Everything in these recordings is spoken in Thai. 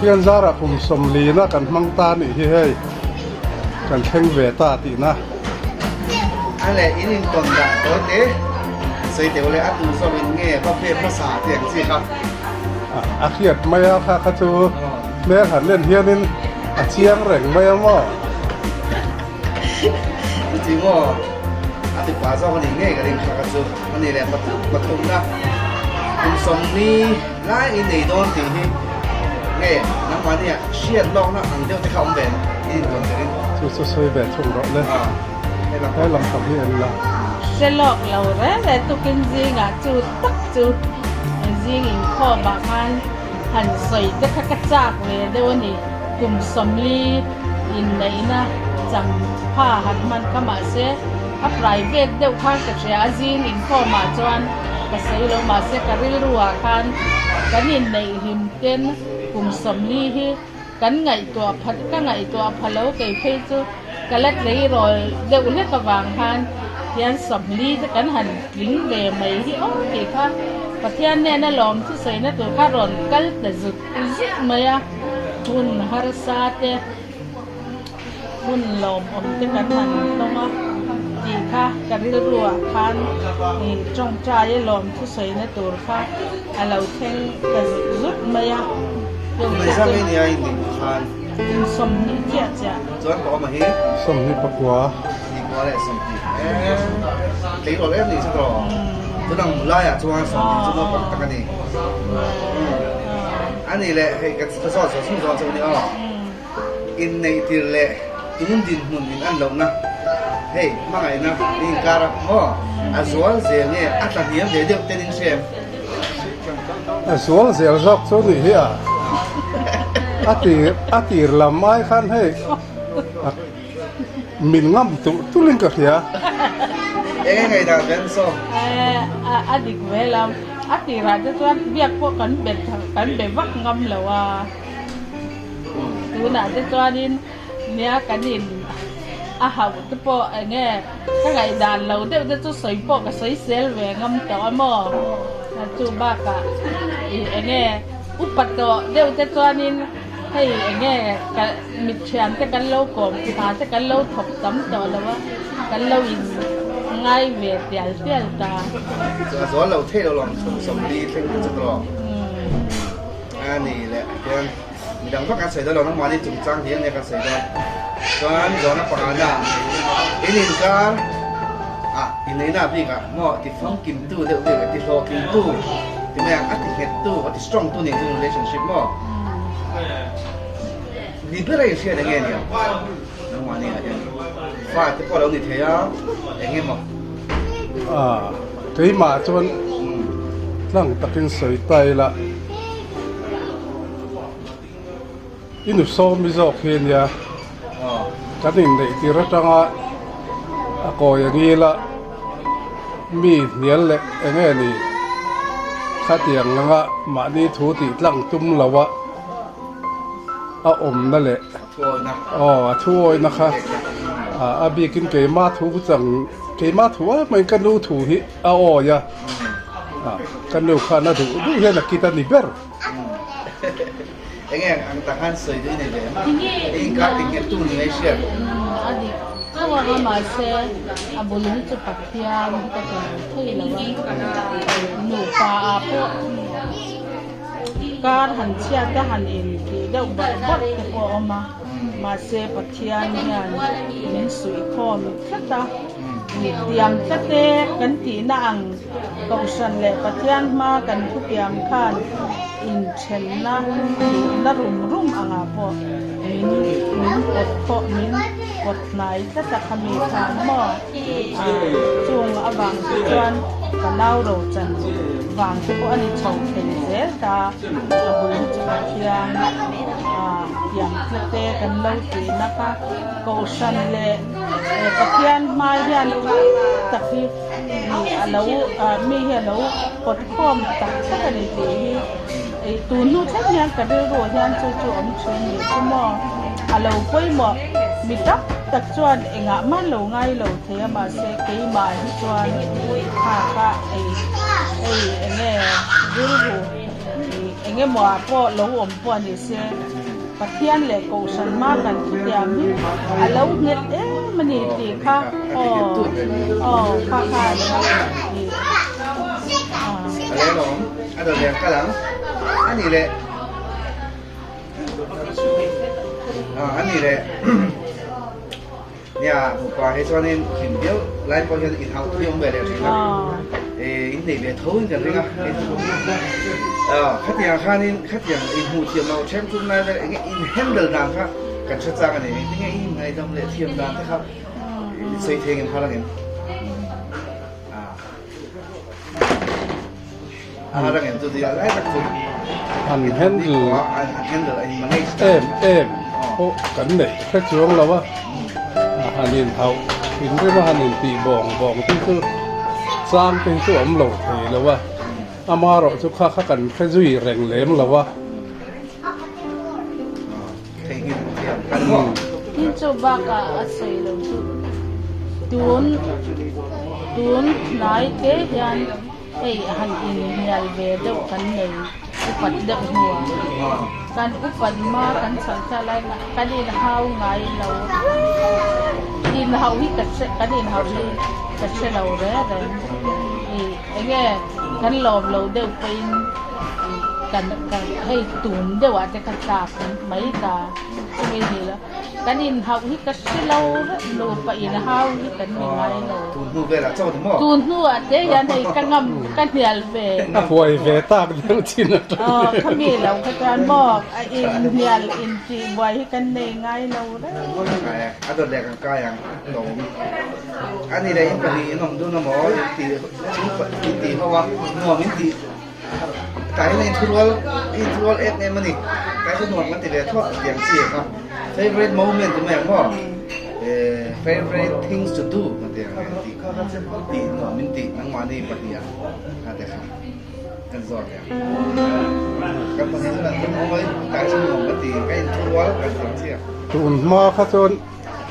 khian zara kum som li na kan mang ta ni hi hei kan theng ve ta ti na ale inin kon da to te sei te ole atu so min nge ba pheภาษา เสียงสิครับ a khiat mai a kha kha chu me han len hianin a chiang reng mai a mo จริงๆว่าอาติปาซอคนนี้ง่ายกับเรื่องข้าวกระซุกอันนี้แหละปฐุมนะคุณสมนี้ไล่อินดีโดนทีที่ง่ายน้ำมันเนี่ยเชียดลองนะอันเดียวจะเข้าอมเป็นอินก่อนจะเล่น chu soi ve chung ro le ให้เรา hai lam kam hi an la sẽ lọc lâu đấy để tụi kinh riêng à chú tắc chú riêng in kho bạc han hẳn sợi tất cả các chạc về đâu nè cùng sầm ly in đấy na chẳng pha hẳn man cả mà sẽ áp private đâu khang cái trẻ riêng in kho mà choan cái sợi lâu mà sẽ cái rìu rùa khan cái nhìn này hình tên cùng sầm ly hi cái ngày tua phật cái ngày tua phật lâu cái phê chú cái lát lấy rồi đâu hết cả vàng han yan sầm lyจะกันหันลิงเวไม่ที่โอ้ที่ค่ะประเทศเนี่ยน่ะลอมที่ใส่น่ะตัวข้ารอนกัลแต่จุดไม่อะหุ่นฮาร์ซาเตหุ่นลอมอมที่กันหันต้องมาที่ค่ะกันเรัวคันนี่จงใจลอมที่ใส่น่ะตัวค่ะเราเท่งแต่จุดไม่อะเดี๋ยว ไม่ จะ ทราบไม่เนี่ยอินดีทาน สมนี่เจ้าจ้ะ ส่วนบอกมาเฮ้ som ni pakwa ดีกว่าแหละสมดีตีรถเล่นนี่สักหรอจะต้องไล่อะช่วงสมดีจะต้องปักตะกันนี่อันนี้แหละให้กับทดสอบสุ่มสอนสมดีอ๋ออินในที่แหละตุ้งดินหุ่นอินอันลงนะเฮ้ยมาไงนะอินการะอ๋ออาส่วนเสียงเนี่ยอัตราเดียวเดี๋ยวเต้นอินเสียง a sual zel zok chu ni hi a tir lam mai khan hei min ngam tu ling ka khia เอ๊ะไงดาวเป็นโซ่ adik velam atira te tuan biak po kan bet vak ngam lawa tu na te tuanin nia kanin a hau te po nge ka ngai dan lo de tu soi po ka soi sel ve ngam to mo na tu ba ka nge upat to de te tuanin hei nge ka mit thian te kan lo kom ta te kan lo thok tam to lawa kan lo in ngay về tiền ta ส่วนเราเท่เราลองสมดีเท่สักหรออันนี้แหละเพื่อนดังพักการใส่ตัวเราต้องมาที่จุดจ้างที่ในการใส่ตัวส่วนย้อนปัญหาหน้าอินินการอินในหน้าพี่กะหม้อติดฟังกิมตู้เดี๋ยวติดโลกิมตู้ที่ไม่อยากติดเฮดตู้ติดสตรองตู้ในตู้ relationship หม้อดีเพื่ออะไรเชื่อได้ไงเนี่ยน้องมาเนี่ยฟ้าที่พอเราหนีเทียอย่างเงี้ยมั้งcái mà chuan lang takin soi tai la inu so mi zo khen ya kanin nei ti ra tanga a ko yang i la mi nial le enge ni khatiang langa ma ni thu ti tlang tum lawa a om na le ชัวร์นะ ช่วยนะคะอาบีกินเกมาถูจังเกมาถูว่ามันกันดูถูหิยะกันดูข้านะดูดูเห็นนักกีตาร์นี่เบอร์เอ็งอันตะขันสวยด้วยเนี่ยเอ็งการติดเงินตู้นี่ไม่เชื่อ adik kawa nga mase abulong sa patyan kita thay lawan no pa apo kar han sia ta han in ki dau ba bot ke po oma mase patyan yan min sui khom khata ni tiam tate kan ti na ang kausan le patyan ma kan ku tiam khan in chen na rum anga po min pot po min pot nai ta ta kami than mo chung abang chuan kanau ro chan wang ko ani chou thei zel ta abul cha khiam yang tlete kan lo ti na ka ko san le pathian mai hian takhi alo mi hi alo pot khom tak ta ni ti tu nu thak hian ka de ro hian chu chu om chen ni chu mo alo poi mo mi tak chuan enga man lo ngai lo the ma se ke ma hi chuan kha enge ru ru เงี้ยหมอก็หลงอมปวนี่เสียปะเทียนเลยกูสันมากกันทุกอย่างนี่แล้วเงี้ยมันนี่ดีค่ะค่ะนี่ อะไรหรออันเดียวกันหลังอันนี้แหละอันนี้แหละเนี่ยผมก็ให้ชวนนี่ถึงเดียวไล่พอจะอินเอาที่ผมไปเลยสิครับอินนี่เป็นทุ่งกันเลยครับขัดอย่างข้านี่ขัดอย่างอินหูเทียมเราเช่นทุ่งนั้นเลยอินเฮมเดินนานครับกันชัดจังอันนี้นี่ไงอินไงดำเลยเทียมนานนะครับใส่เทียงกันพอแล้วกันอะไรกันตัวเดียวไล่จากคุณ อันแฮนด์ แฮนด์ไอ้มันไม่ เอ็มโอ้กันเด็กแค่ช่วงเราว่าหันอินเท้าหินเรียกว่าหันอินตีบองที่คือสร้างเป็นตัวอมหลงเทแล้วว่าอามาเราจะฆ่ากันแค่จุยแรงเล้มแล้วว่า เทียงเทียมกันมั่ง นี่จะบ้ากะอะไรเลยตูนนายเทียนหันอินเฮียลเบเดกันเลยอุปัดเด็กหัวการอุปัดมากันสังสารนะกันอินเฮาไงเราอินเฮาที่กัดเสกันอินเฮาที่กัดเสเราเร่เงี้ยกันหลอมเราเดี๋ยวเป็นกันให้ตูนเดี๋ยวว่าจะกันตากันไม่ตาไม่ดีแล้วกันอินเฮาที่กัดเสเราเราไปอินเฮาที่กันไม่ไงเรา ตูนหูเวลาเจ้าถึงมั่ง ตูนหัวเดี๋ยวยันให้กันงำกันเดียลเบ ถ้าป่วยเวตากเรื่องที่นั่น เขามีเราเขาการบอกอินเดียลอินจีไว้ให้กันในไงเราได้ อันตัวแรกกันกายอย่างหนมอันนี้ได้ยินปฏิหนมดูหนมอ๋อตีชิ้นตีเพราะว่าหนมมันตีแต่ในทัวร์เอ็กเนี่ยมันนี่แต่ที่หนวดมันตีเลยทอดอย่างเสียครับ favorite moment ตัวแม่พ่อfavorite things to do มันตีอะไรตีหนมมันตีนังมานี่ปฏิญาแต่ครับกันสอนเนี่ยกันปฏิญากันเอาไว้แต่ที่หนมมันตีใกล้ทัวร์กันอย่างเสีย ตูนมาข้าจน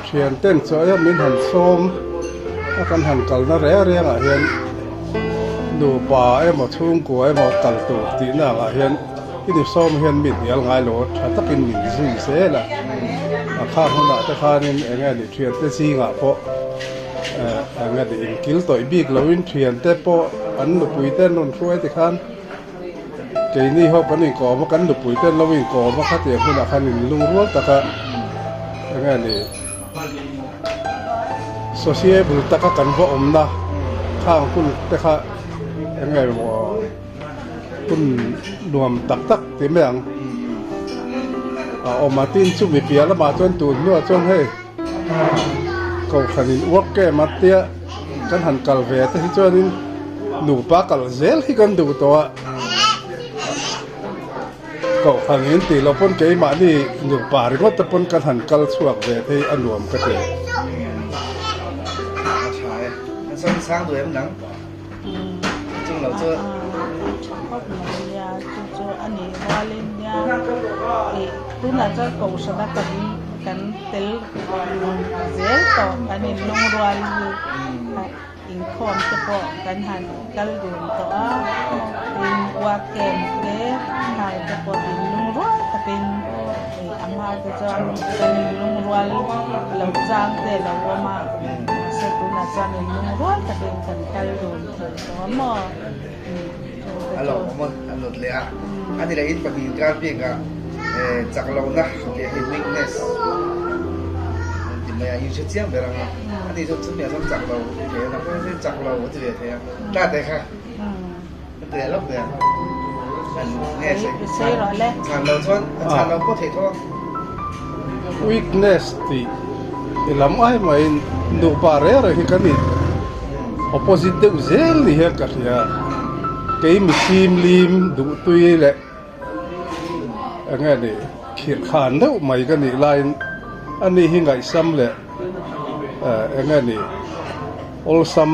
เชียนเต้นสวยมินหันส้มถ้ากันหันกัลน่าเรียงเห็นดูป่าหมดทุ่งกัวหมดกัลตัวตีน่าเห็นที่ดิส้มเห็นมินยังไงโหลดถ้าตะกินมินซีเสียละข้าคนละแต่ข้านี่เงี้ยดิเชียนเต้ซีงะเพราะเงี้ยดิกิลตัวบิ๊กเราวินเชียนเต้เพราะอันดูปุยเต้นนนช่วยแต่ข้านเจนี่เขากันนี่ก่อมากันดูปุยเต้นเราวิ่งก่อมาข้าเตียงคนละข้านี่ลุงรัวแต่ข้าเงี้ยดิโซเชียลแต่ข้ากันเพราะนะข้างคุณแต่ข้ายังไงวะคุณรวมตักเต็มอย่างออกมาติ้นชุบมีเปียแล้วมาจนตูนนวดจนให้เขาขันินอ้วกแก่มาเตี้ยกันหันกัลเวทที่จนนี่หนูปากัลเซลที่กันดูตัวเขาขันินตีเราพ้นเกี่ยมานี่หนูปาริก็จะพ้นกันหันกัลสวกเวทที่อันรวมกันเลย ใช่สร้างตัวเองหนังจงเราเจอ ชอบเลยจู่ๆอันนี้ว่าเล่นเนี่ยตัวน่าจะเก่าสนับกันเตลเซลต่อกันนี่ลงรัวอยู่อินคอมเฉพาะกันหันกันดูตัวอินว่าเกมเด้หายเฉพาะอินลงรัวแต่เป็นอามาจะจางกันลงรัวเราจางแต่เราว่ามาสตุนาจางลงรัวแต่เป็นกันดูตัวหมออันหลอกมันอันหลุดเลยอ่ะอันนี้เราอินปฏิญาณเพียงกับจากเรานะเรียก weakness ที่ไม่อายุเชี่ยงแบบนั้นอันนี้ทุกอย่างต้องจากเราเดี๋ยวนะไม่จากเราจะเดี๋ยวได้แต่ค่ะเดี๋ยวลบเดี๋ยวอันนี้ใช่ชาเราชวนชาเราก็เทท้อง weakness ที่ลำไอ้ไม่ดูปาเร่อะไรกันนี่ opposite เด็กเซลนี่เหรอกันเนี่ยเกมทีมลิมดูตัวเละอันนี้นี่เขียนขานเท่าไม่กันนี่ไลน์อันนี้หิ้งไอ้ซ้ำเลยอันนี้นี่ all ซ้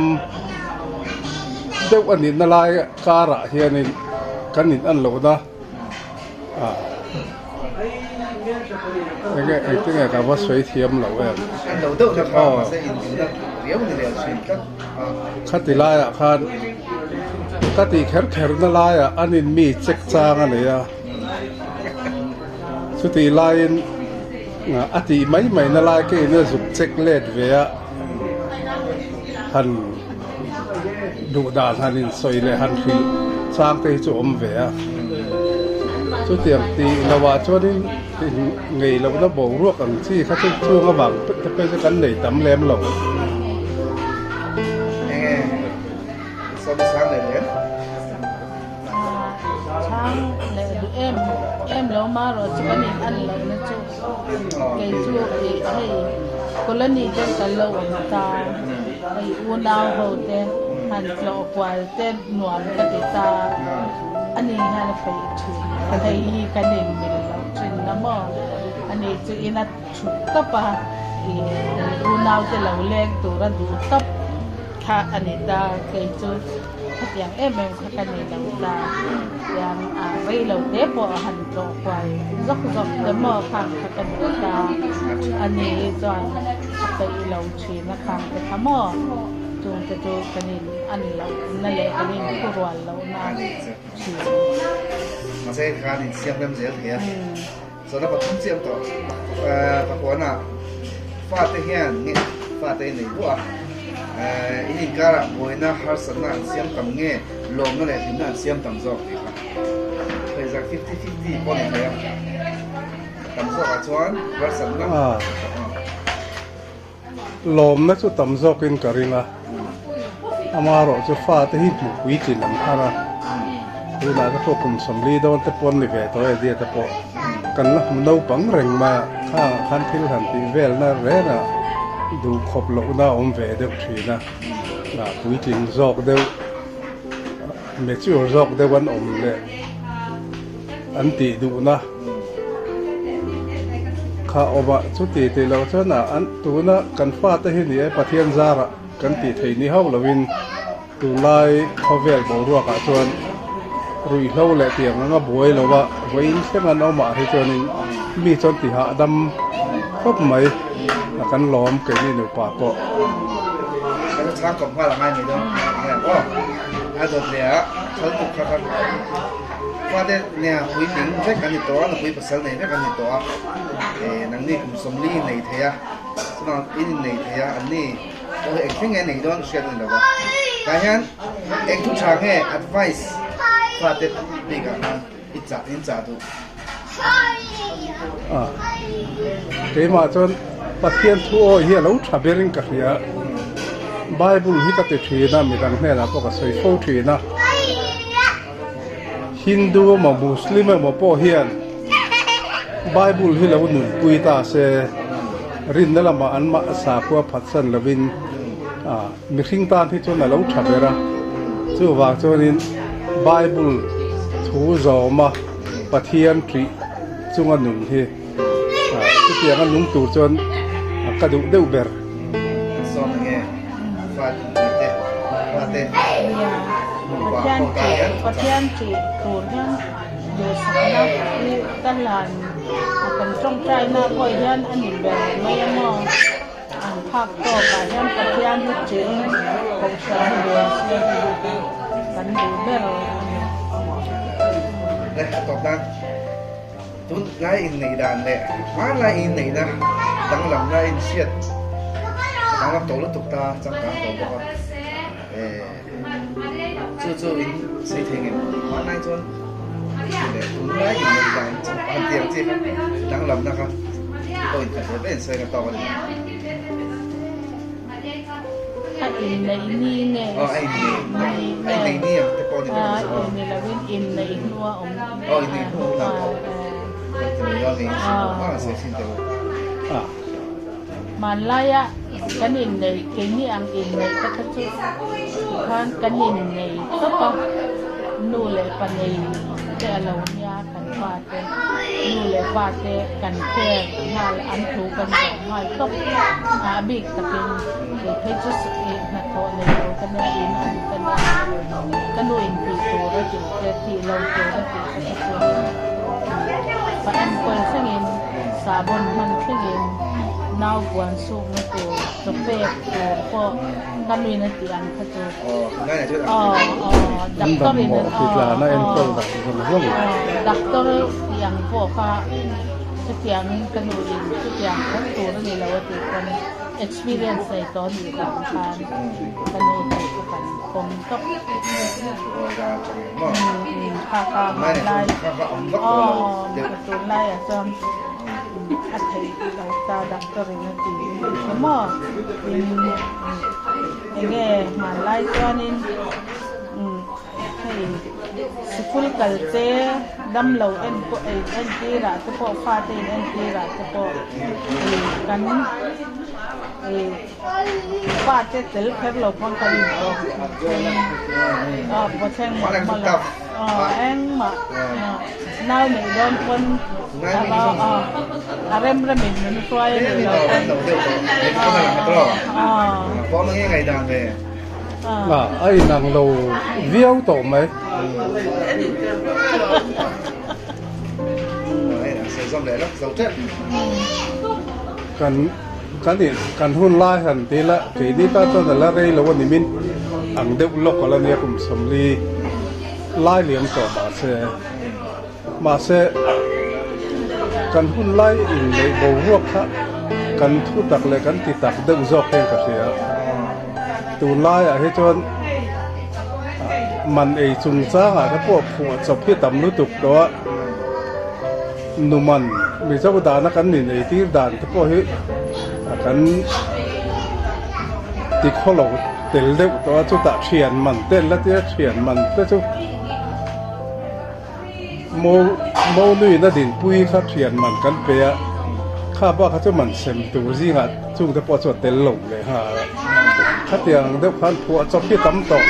ำเด็กอันนี้นั่นไลน์การะเฮียนี่กันนี่อันโหลดนะอันนี้ไอ้ที่ไงกับว่าสวยเทียมเหล่าแบบอันเราต้องจะพอมาเสียอินเดียเรียวนี่เรียวชินกันคัดติไลน์อ่ะคัน ก็ตีแข็งๆนั่นลายอันนี้มีเจ็กจางอันนี้สุดที่ลายอติไม่นั่นลายก็เนี่ยสุดเจ็กเล็ดเวียหันดูด่านหันสวยเลยหันฟิลสร้างเตจอมเวียสุดที่ตีนว่าช่วงนี้ไงเราต้องบอกรวกกันที่เขาจะช่วงกระบังจะเป็นกันไหนตำแหลมหลงช้างเลยเนี่ย ช้างเลยดูเอ็มแล้วมาเราจะเป็นอันเรานะจ๊ะเกจูให้คนละนี่จะกันเราตาไอ้อุณาวเขาเต้หันเรากว่าเต้หนวลกันตาอันนี้ฮะเราไปถึงไอ้กันเองมีเราถึงน้ำมันอันนี้จะอินัดชุดกับปะอุณาวจะเราเล็กตัวระดูตับค่ะอันนี้ตาเกจูyang memang kan ni dah yang real dia pun han tok kuai zok demo khang kan ta ani zonไปเราชีนะครังแต่ขโมยจูจะจูกันนี่อันเรานั่นแหละกันนี่ผู้รวนเรานาชีมาใช้การนี่เสียงเต็มเสียงเหี้ยส่วนนั้นพอทุ่มเสียงต่อปะหัวน่ะฟาดเฮียนนี่ฟาดในหัวini cara boina har sana siam tam nge lom na le tin siam tam zo ti kha pe za 50-50 pon ne ya tam zo a chuan har sana lom na chu tam zo kin karinga amaro chu fa te hi tu wi chin lam khara ri la ka to kum samli don te pon ni ve to e dia te po kan la no pang reng ma kha khan thil han ti vel na re naดูครบโลกน่าอมเวเด็กทีนะคุยจริงจอกเดียวเมื่อจู่จอกเดียววันอมเลยอันตีดูนะข้าอบะชุดตีเราเจ้าหน้าอันตัวน่ะกันฟาดให้เนี่ยประเทศจาระกันตีไทยนี่เขาละวินดูไล่เขาเวลบอกรัวกะชวนรุยเขาแหละเตียงงั้นก็บวยเราว่าวินแค่มันเอามาให้ชวนนี้มีชนตีหาดำครบไหมกันล้อมกันนี่หนูป่าก็เขาจะช้างกบว่าละไงนี่ด้วยเนี่ยก็อาจจะเนี่ยเขาถูกเขาว่าแต่เนี่ยคุยถึงแค่กันในตัวนะคุยภาษาในแค่กันในตัวนังนี่ผมสมรีในเทียสนองอินในเทียอันนี้โอ้เองแค่ไงในด้วยเชื่อเลยหรอวะแต่ยันเองทุกทางให้ advice ว่าแต่ปีกันอิจฉาดูเดี๋ยวมาจนประเทศทั่วเฮียเราชับเริงกันเฮียไบเบิลที่ก็ติดทีนะมีการเนี่ยนะพวกก็ใส่โฟทีนะฮินดูมามุสลิมมาพ่อเฮียนไบเบิลที่เราหนุนกุยตาเสรินนั่นละมาอันมาสาพัวพัดสันละวินมีสิ่งต่างที่จนเราชับเริงจู่ว่าจนนี้ไบเบิลทูจอมาประเทศที่จุงอันหนุนที่ที่เพียงอันหนุนตัวจนกระดูกเดือบเบอร์สอนไงฟาดเตะประเทศจีตูนยันเดือดสักนักที่ตลาดเป็นช่องใจน่าคอยยันอันนี้แบบไม่ยังมองภาคต่อไปยันประเทศที่จีของชาเดือดเสียดีกันดูเบอร์เลยตอบได้ตุนไล่อินในด่านเลยมาไล่อินในนะดังหลังไล่อินเชียดดังลำตัวแล้วตกตาจังการตัวบอกว่าจู่อินใส่ทิ้งมาไล่จนเลยตุนไล่อินในด่านจังการเดียวที่ดังลำนะครับโอ้ยแต่เป็นใส่กันต่อกันเลยอินในนี่เนี่ยไอ้นี่แต่ก่อนนี่นี่เราวินอินในหัวอมอินในหัวเรามันไล่อะกันอินในเก่งนี่อังอินในก็จะช่วยกันอินในก็ต้องนู่เลยปันในแต่เราเนี่ยกันฟาดนู่เลยฟาดกันแค่งานอันถูกกันสองหอยก็บิ๊กตะเป็นเด็กให้จุดเองนะตัวในเรากันเนี่ยอินอันกันนู่อินปีตัวแล้วจุดที่เราเจอแล้วจุดก็ช่วยPaano ko singin sabon man singin now buwan so na ko so so pe ko kan wi na tiang kha to อ๋อคุณได้ช่วย doctor Đâm in mỏ thịt là nó em câu vậy rồi mà không doctor tiang ko kha tiang kan wi tiang ko to ni la wa ti kan experience ai to ni ka kan kan wi ko kan kom to อ๋อ ka ไม่ ma ได้ lai เขาเอาวัด อ๋อ เดี๋ยว to lai a cham at thầy đầu ta doctor in ti mo nghe mà lai cho nên thầy school culture đâm lâu em ti ra to po pha tin em ti ra to po kan pha te tel phép lâu phong kan po chen ma em mà nào mình don pon rem mình tryนี่ rồi เราเราเดี๋ยวเขาไม่มาตลอดเพราะมันง่ายดังเลย à ai nàng lầu viêu tổ mấy ใส่ซ้ำเลยแล้วซ้ำเจ็บ กันหุ่นไล่หันทีละทีนี้ป้าต้นแต่ละเรื่องเราวันนี้มินอังเด็กลกอะไรเนี่ยผมสำลีไล่เลี้ยงต่อมาเสกันหุ่นไล่อินเลยโบวกค่ะกันทุตักเลยกันติดตักเด็กจอกเองกับเสียตูไล่อะให้จนมันไอจุงจ้างอะถ้าพวกผัวจบที่ต่ำรู้ตุกตัวนุมันมีเจ้าด่านักกันนี่ในที่ด่านถ้าพวกเฮ้กันติดข้อหลงเต็มเด็กตัวจุดตะเฉียนมันเต้นแล้วที่เฉียนมันก็จุโมนุยน่าดินปุยครับเฉียนมันกันเปียข้าว่าเขาจะมันเซมตูสิฮะจุงจะพอจดเต็มหลงเลยฮะข้าเตียงเด็กพันผัวจบที่ต่ำตก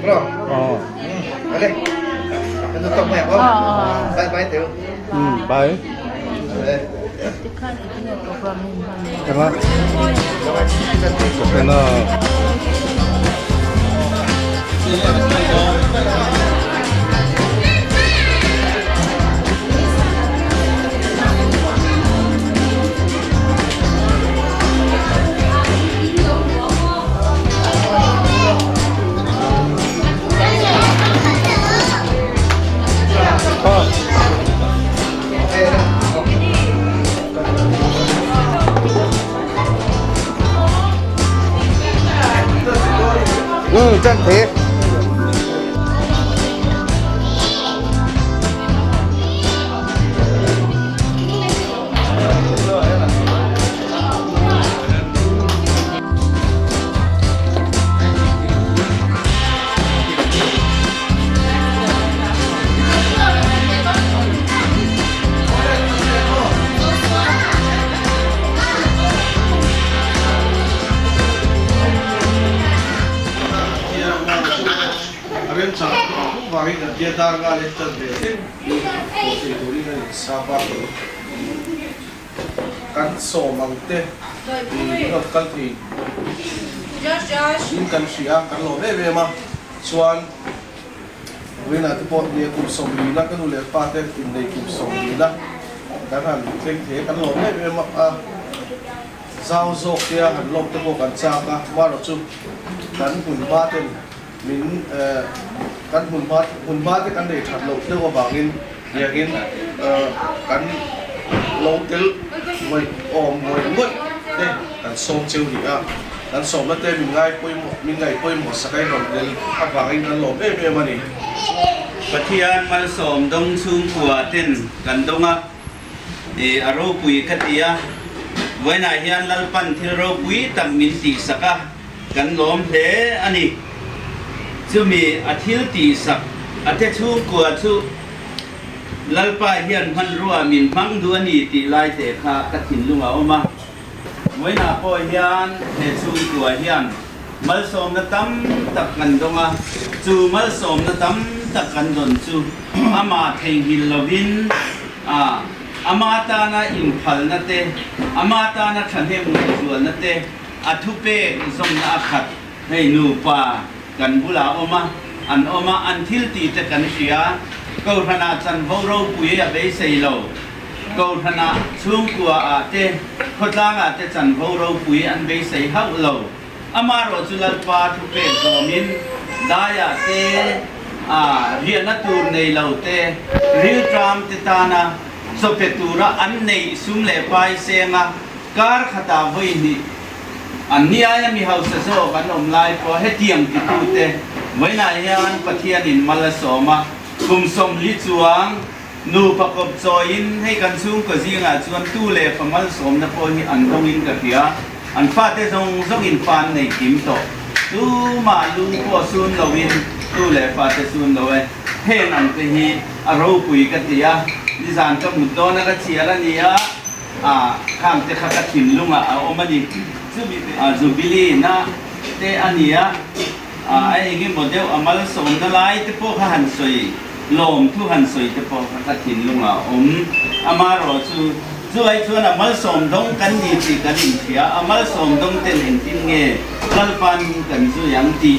Bro. อ๋อ Ở đây. Anh tôi tổng hẹp không? Bye bye tiểu. ไป Đây. กันละกันละ Chân thế. Ren cha wa hi dia dar ga le tan de ko se duri na sa pa ko kan so mang te ni no kal thi in kan sia kan lo ve ve ma chuan we na te po ni ku som ni na kan le pa te tin nei ku som ni na kan han theng the kan lo ve ve ma a zao zo kia han lok te po kan cha ka ma ro chu kan hun ba ten min kan hun ba te kan dei that lo te wa bangin yagin kan lo tel moi om moi ngot te kan som cheu ni a kan som la te min ngai poi mo sakai ron del a bangin kan lo be mani ปะเทียนมาสมดงซุงกัวเต้นกันดงอ่ะอารมณ์ปุยคติยาไว้นายยันลัลปันที่เราปุยตักมินตีสักะกันล้อมเพลอันนี้จะมีอาทิตย์ตีสักอาทิตย์ซุงกัวซุลัลปาเฮียนพันรัวมินพังดวนีตีลายเตะขากระถินลุงเอามาไว้นาปอยยันเฮซุงกัวเฮียนมาสมนะตั้มตักกันดงอ่ะจูมาสมนะตั้มตักกันดนจูอามาเทงฮิลลวินอามาตานาอิมพัลนัตเตอามาตานาขันเทมุจวนนัตเตอัทุเปสมนาขัดให้นูปากันบุลาอมาอันทิลตีจะกันเสียก็ขนาดสันโบโรปุยเบสเซโล กธนาช่วงกัวอาเตพดลางอาเตจันโพเราปุยอันเบยใส่เฮาเราอามาโรจุลปาทุเปตโตมินดายาเตเรียนนัตูในเราเตริลตรามเตตานาสเปตูระอันในสุมเลปายเซงาการขตาไว้นี่อันนี้ยังมีเฮาเซโซกันอมไลพอให้เตียงติตูเตไว้นายอันปะเทียนินมาลสอมาคุมสมลิจวงนูประกอบจอยนให้กันสูงก็ซิงอาชวนตู้เล่ฟมัลสมนะพอที่อันต้องอินกับเพียอันฟาเตจงอินฟานในกิมโตตู้มาลูกพ่อซูนเราวินตู้เล่ฟาเตซูนเราเอเฮนันก็ฮีอารมณ์ปุยกันเดียดิฉันก็มุดโดนนักเชียร์นี่ข้ามเตะขัดถิ่นลุงเอามาดิจูบิลีนะเตอันนี้ไอ้เงี้ยโมเดลอามาลสมนั่นไล่เตพวกหันสวยลมทุหันสวยเตพวกขัดถิ่นลุงอามาโรจูไอ้ชวนอามาลสมต้องกันดีสิกันอินเทียอามาลสมต้องเต้นเห็นทิ้งเงี้ยกัลปันกันจูยังตี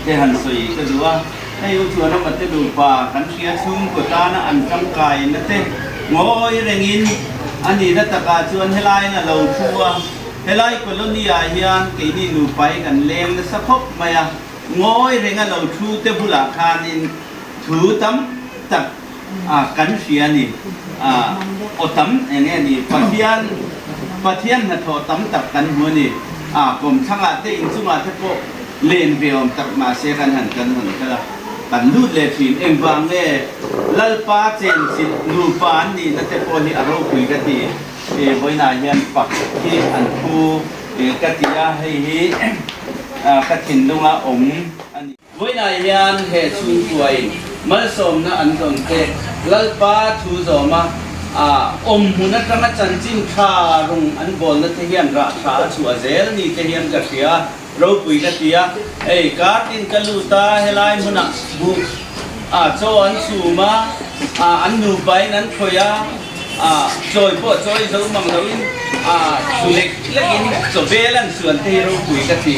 เตหันสวยก็ดูว่าให้ยูชวนเรามาเตดูป่ากันเชียร์ชุ่มกุตานะอันจังไก่นั่นเตงอยเร่งินอันนี้นัตกาชวนให้ไล่นะเราชัวเฮลัยคนนี้อาเฮียนกี่นี่หนูไปกันเลงสักพบมายงอยเรื่องเราชูเตบุลาคานินถูตั้มตักกันเสียนี่อตั้มอย่างเงี้ยนี่ปะเทียนนะทอตั้มตักกันหัวนี่ผมช่างอาเตอินสุมาเทพเลนเบียมตักมาเสียกันหันกันละกันลูดเลฟินเอ็มบางเล่ลัลปาเจนสินูปานนี่นั่นเทพนี่อารมณ์คุยกันดีบอยนายยันปักที่อันคูกัตยาให้กัตินดงอาอมอันนี้บอยนายยันเหตุชุนป่วยมัลสมนะอันตนเตลัลปาทูโซมาอมหุนักนักจันจินคารุงอันบอลนัทเฮียนราชาชัวเซลนี่เทียนกัตยาเราปุยกัตยาการตินกัลูตาเฮลัยมุนักบุโจอันสูมาอันนูไปนั้นพยาจอยพ่อจอยเจ้ามังเราอินสุเล็กเล็กอินจบเบลันส่วนที่เราคุยกันที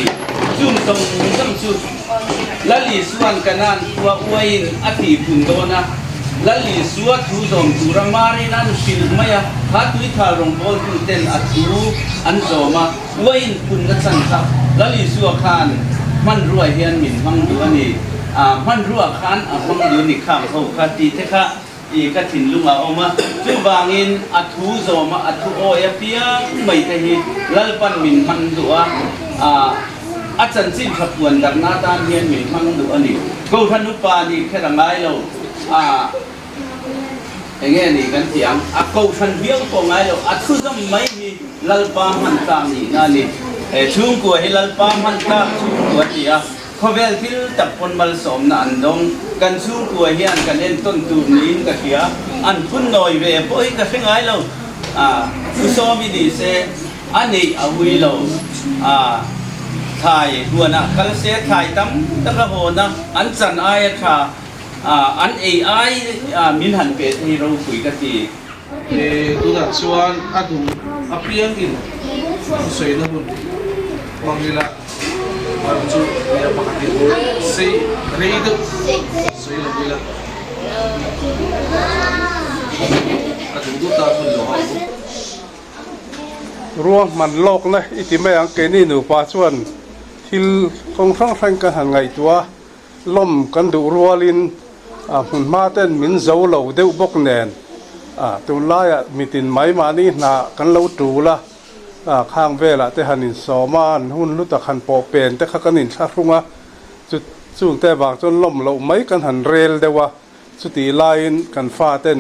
จุ่มตรงจุ่มจุดละลีส่วนกันนั้นตัวอวยอินอธิบุญโดนะละลีส่วนทุจงตุรามารีนั้นฟิลมายาฮัตุยทารงบอลตุเตนอัตุอันโจมาอวยอินคุณนัสันสักละลีส่วนขันมันรวยเฮียนมินมังดูอันนี้มันรวยขันมังดูนี่ข้ามเขาคติเทคะอีกถิ่นลุงเอามาจุบางอินอัตุโซมาอัตุโอเอพียไม่ได้ฮิลัลปันมินมันดูอาจารย์สิ้นขบวนดักนาตานเฮียนมินมันดูอันนี้กูทันุปานี่แค่ละไงเราอย่างเงี้ยนี่กันเสียงกูทันเบี้ยวก็ไงเราอัตุก็ไม่มีลัลปามันตามนี่นั่นนี่ช่วงกูให้ลัลปามันตามช่วงกูที่เขาเวลที่ตับคนมาสมนันดงกันสู้กัวเฮียนกันเล่นต้นตูมลิ้นกันเสียอันพุ่นหน่อยเว็บโอ้ยกันเป็นไงเราผู้ชมดีเสอันนี้เอาไว้เราถ่ายหัวนะกันเสียถ่ายตั้มตะกะโหนะอันจันไอ้ค่ะอันAIมินหันเป็ดที่เราคุยกันทีดูนะชวนอาดุอาเพียงกินสวยนะบุญมองนี่ละBaju dia pakai si itu sui lebih lah. Ada itu tak pun doa. รัวมันโลกนะอิติไม่อังเกนี่หนูปาชวนทิลคงทั้งแข่งกันหันไงตัวล่มกันดูรัวลินหุ่นมาเต้นมินเจ้าเหล่าเดือบกแนนตัวไล่มีตินไม้มานี่นากันเหล่าตูละข้างเวลาแต่หันินสอมานหุ่นลุตะขันปอเป็นแต่ข้ากันนินชารุงะจุดสูงแต่บางจนล่มเราไม่กันหันเรลเดว่าสุติไลน์กันฟ้าเต้น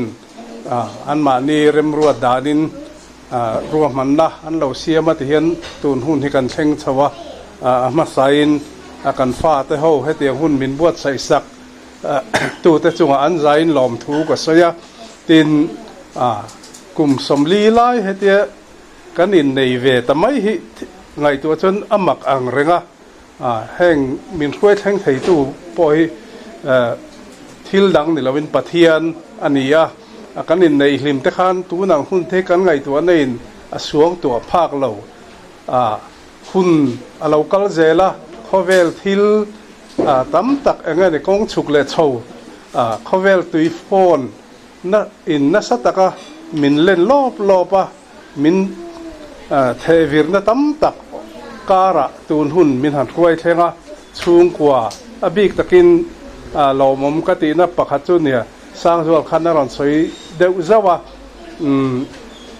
อันมานี่เริ่มรัวดานินรัวมันนะอันเราเสียมาที่เห็นตูนหุ่นที่กันเช่งชวะมาใส่กันฟ้าแต่เขาให้เตียงหุ่นมินบวชใส่สักตูแต่จงอันใจหลอมถูกับเสียตินกลุ่มสมลีไล่ให้เตียกันอินในเวทไม่ไงตัวจนอมักอังเรงแห่งมินช่วยแห่งไทยตู้ปอยทิลดังนี่เราเป็นปะเทียนอันนี้กันอินในลิมเตคันตัวหนังหุ่นเทกันไงตัวในสวงตัวภาคเราหุ่นเรากัลเจล่าเขาเวลทิลตั้มตักเองในกองฉุกเลโชเขาเวลตุยโฟนน่ะอินน่ะสัตตะกะ มินเล่นลบอ่ะมินเทวิร์นตั้มตักการะตูนหุ่นมินหันคุยเทงะชุงกว่าอบิกตะกินเราหมกตินับปักขัดจุนเนี่ยสร้างส่วนขันนรอนสวยเดือดจ้าวะ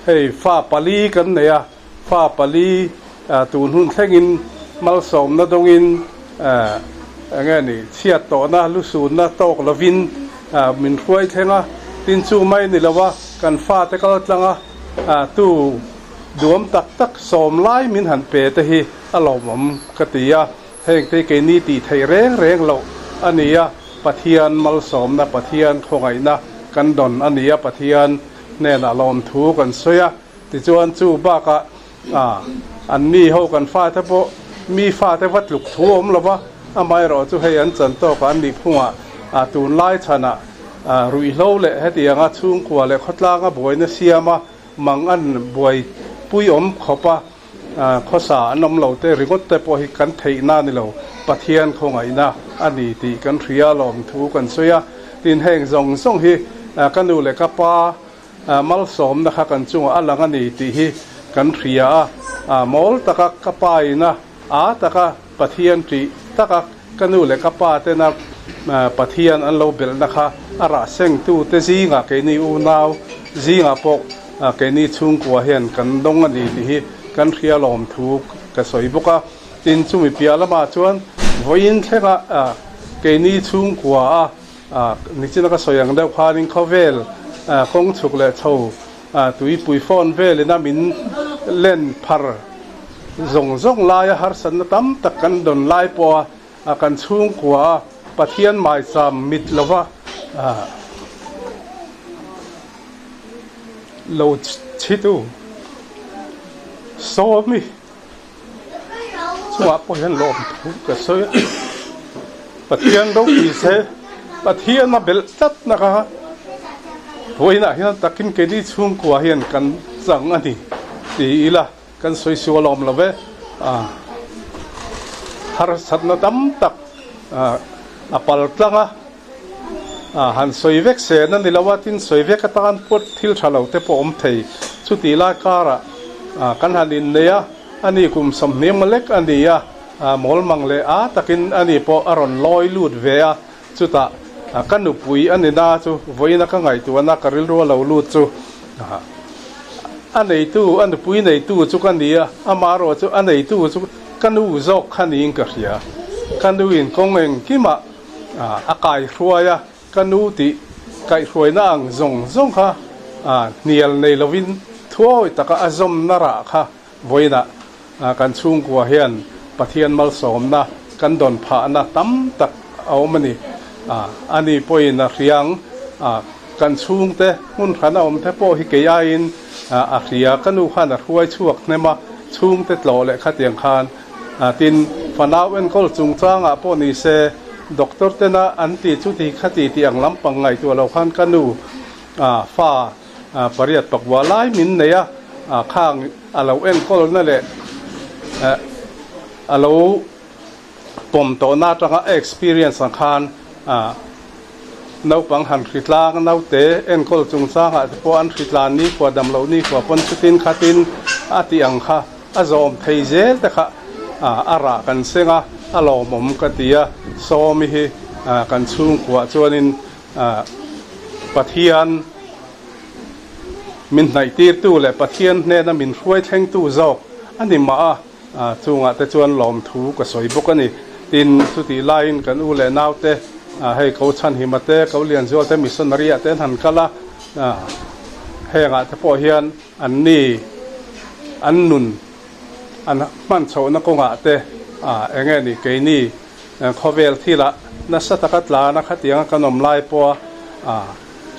ให้ฟ้าปาลีกันเนี่ยฟ้าปาลีตูนหุ่นเทงินมัลสมนะตรงอินไงนี่เชียโตนะลุสูนนะโตกลวินมินคุยเทงะตินชูไม่นี่ละวะกันฟ้าแต่ก็ลังตู้ดวมตักสมไล่มินหันเปตฮีอารมณ์กติยาเฮงที่เกนี่ตีไทยเร่งเราอันนี้ปะเทียนมัลสมนะปะเทียนคงไงนะกันดอนอันนี้ปะเทียนแน่นอารมณ์ถูกันสวยติจวนจูบ้ากะอันนี้เขากันฟ้าแต่พอมีฟ้าแต่วัดลุกทุ่มละวะไม่รอจูให้อันจันโตกันดีพัวตูนไล่ชนะรุยเล่าเลยให้ตียงชุ่งกว่าเลยขดล่างบวยเนเซียมามังอันบวยปุยอมขบข้อสารนมเหล่าเตริงดแต่พอหิกันเทน่านี่เราปะเทียนคงไงนะอันนี้ตีกันเรียลอมถูกันสวยตีนแห่งทรงส่งฮีกันดูเลยกับป้ามัลสมนะคะกันจุงอันหลังอันนี้ตีฮีกันเรียมอลตะกักับป้านะตะกัปะเทียนตีตะกักันดูเลยกับป้าเตนะปะเทียนอันเราเบลนะคะอาระเซงตู้เตจีงะเกนี่อูนาวจีงะปกเกนี่ชุ่งกัวเห็นกันดงอันนี้ที่กันเรียลอมถูกกระสอยบุกตินชุ่มเปียละมาชวนวินเทกเกนี่ชุ่งกัวนี่จินกระสอยอย่างเดียวพานิงเขาเวลคงฉุกเลยเท่าตุยปุยฟอนเวลนะมินเล่นพาร์ส่งลายหาสันตั้มตะกันดนลายปัวกันชุ่งกัวปะเทียนหมายสามมิดละวะเราชิดูโซมีชัวปะเทียนลมทุกกระเซยปะเทียนเราปีเสปะเทียนมาเบลตัดนะครับโวยนะเฮียตะกินเกดีชุ่งกัวเฮียนกันสังอันนี้ดีละกันสวยชัวลมละเว้หาสันนะตั้มตักapal tlanga han soivek se na nilawatin soivek atan pot thil thalo te po om thei chuti la kara kan hanin neya ani kum samnem lek ania mol mangle takin ani po aron loi lut vea chuta kanu pui ani na chu voina ka ngai tu na karil ro lo lut chu anei tu an pui nei tu chu kan dia amaro chu anei tu chu kanu zok khaning ka ria kanu in kongeng kima akay ruaya kanuti kay ruay na ang zong ka niel nei lovin thuoy taka azom nara ka voina kan chung kwa hian pathian mal som na kan don pha na tam tak awmani ani poina riang kan chung te mun khana om te po hi ke yain a ria kanu khana ruai chuak nema chung te tlo le khatiang khan tin fanaw en kol chung changa po ni se doctor tena anti chuti khati ti anglam pangai tu lo khan kanu fa pariat pakwa lai min neya khang alo en kol na le alo pom to na tanga experience ang khan nau pang han khitlang nau te en kol chung sa ha po an khitlan ni ko dam lo ni ko pon chutin khatin ati ang kha azom theizel ta kha ara kan senga alo mom katia somi hi kan chung kwa chuanin pathian min nai tir tu le pathian ne na min hruai theng tu zok ani ma chunga te chuan lom thu ka soi bok ani tin chuti line kan u le naw te hei ko chan hi mate ko lian zo te missionary te han kala henga te po hian an ni an nun an man chho na ko nga te enge ni ke ni khovel thila na satakat la na khatiang kanom lai po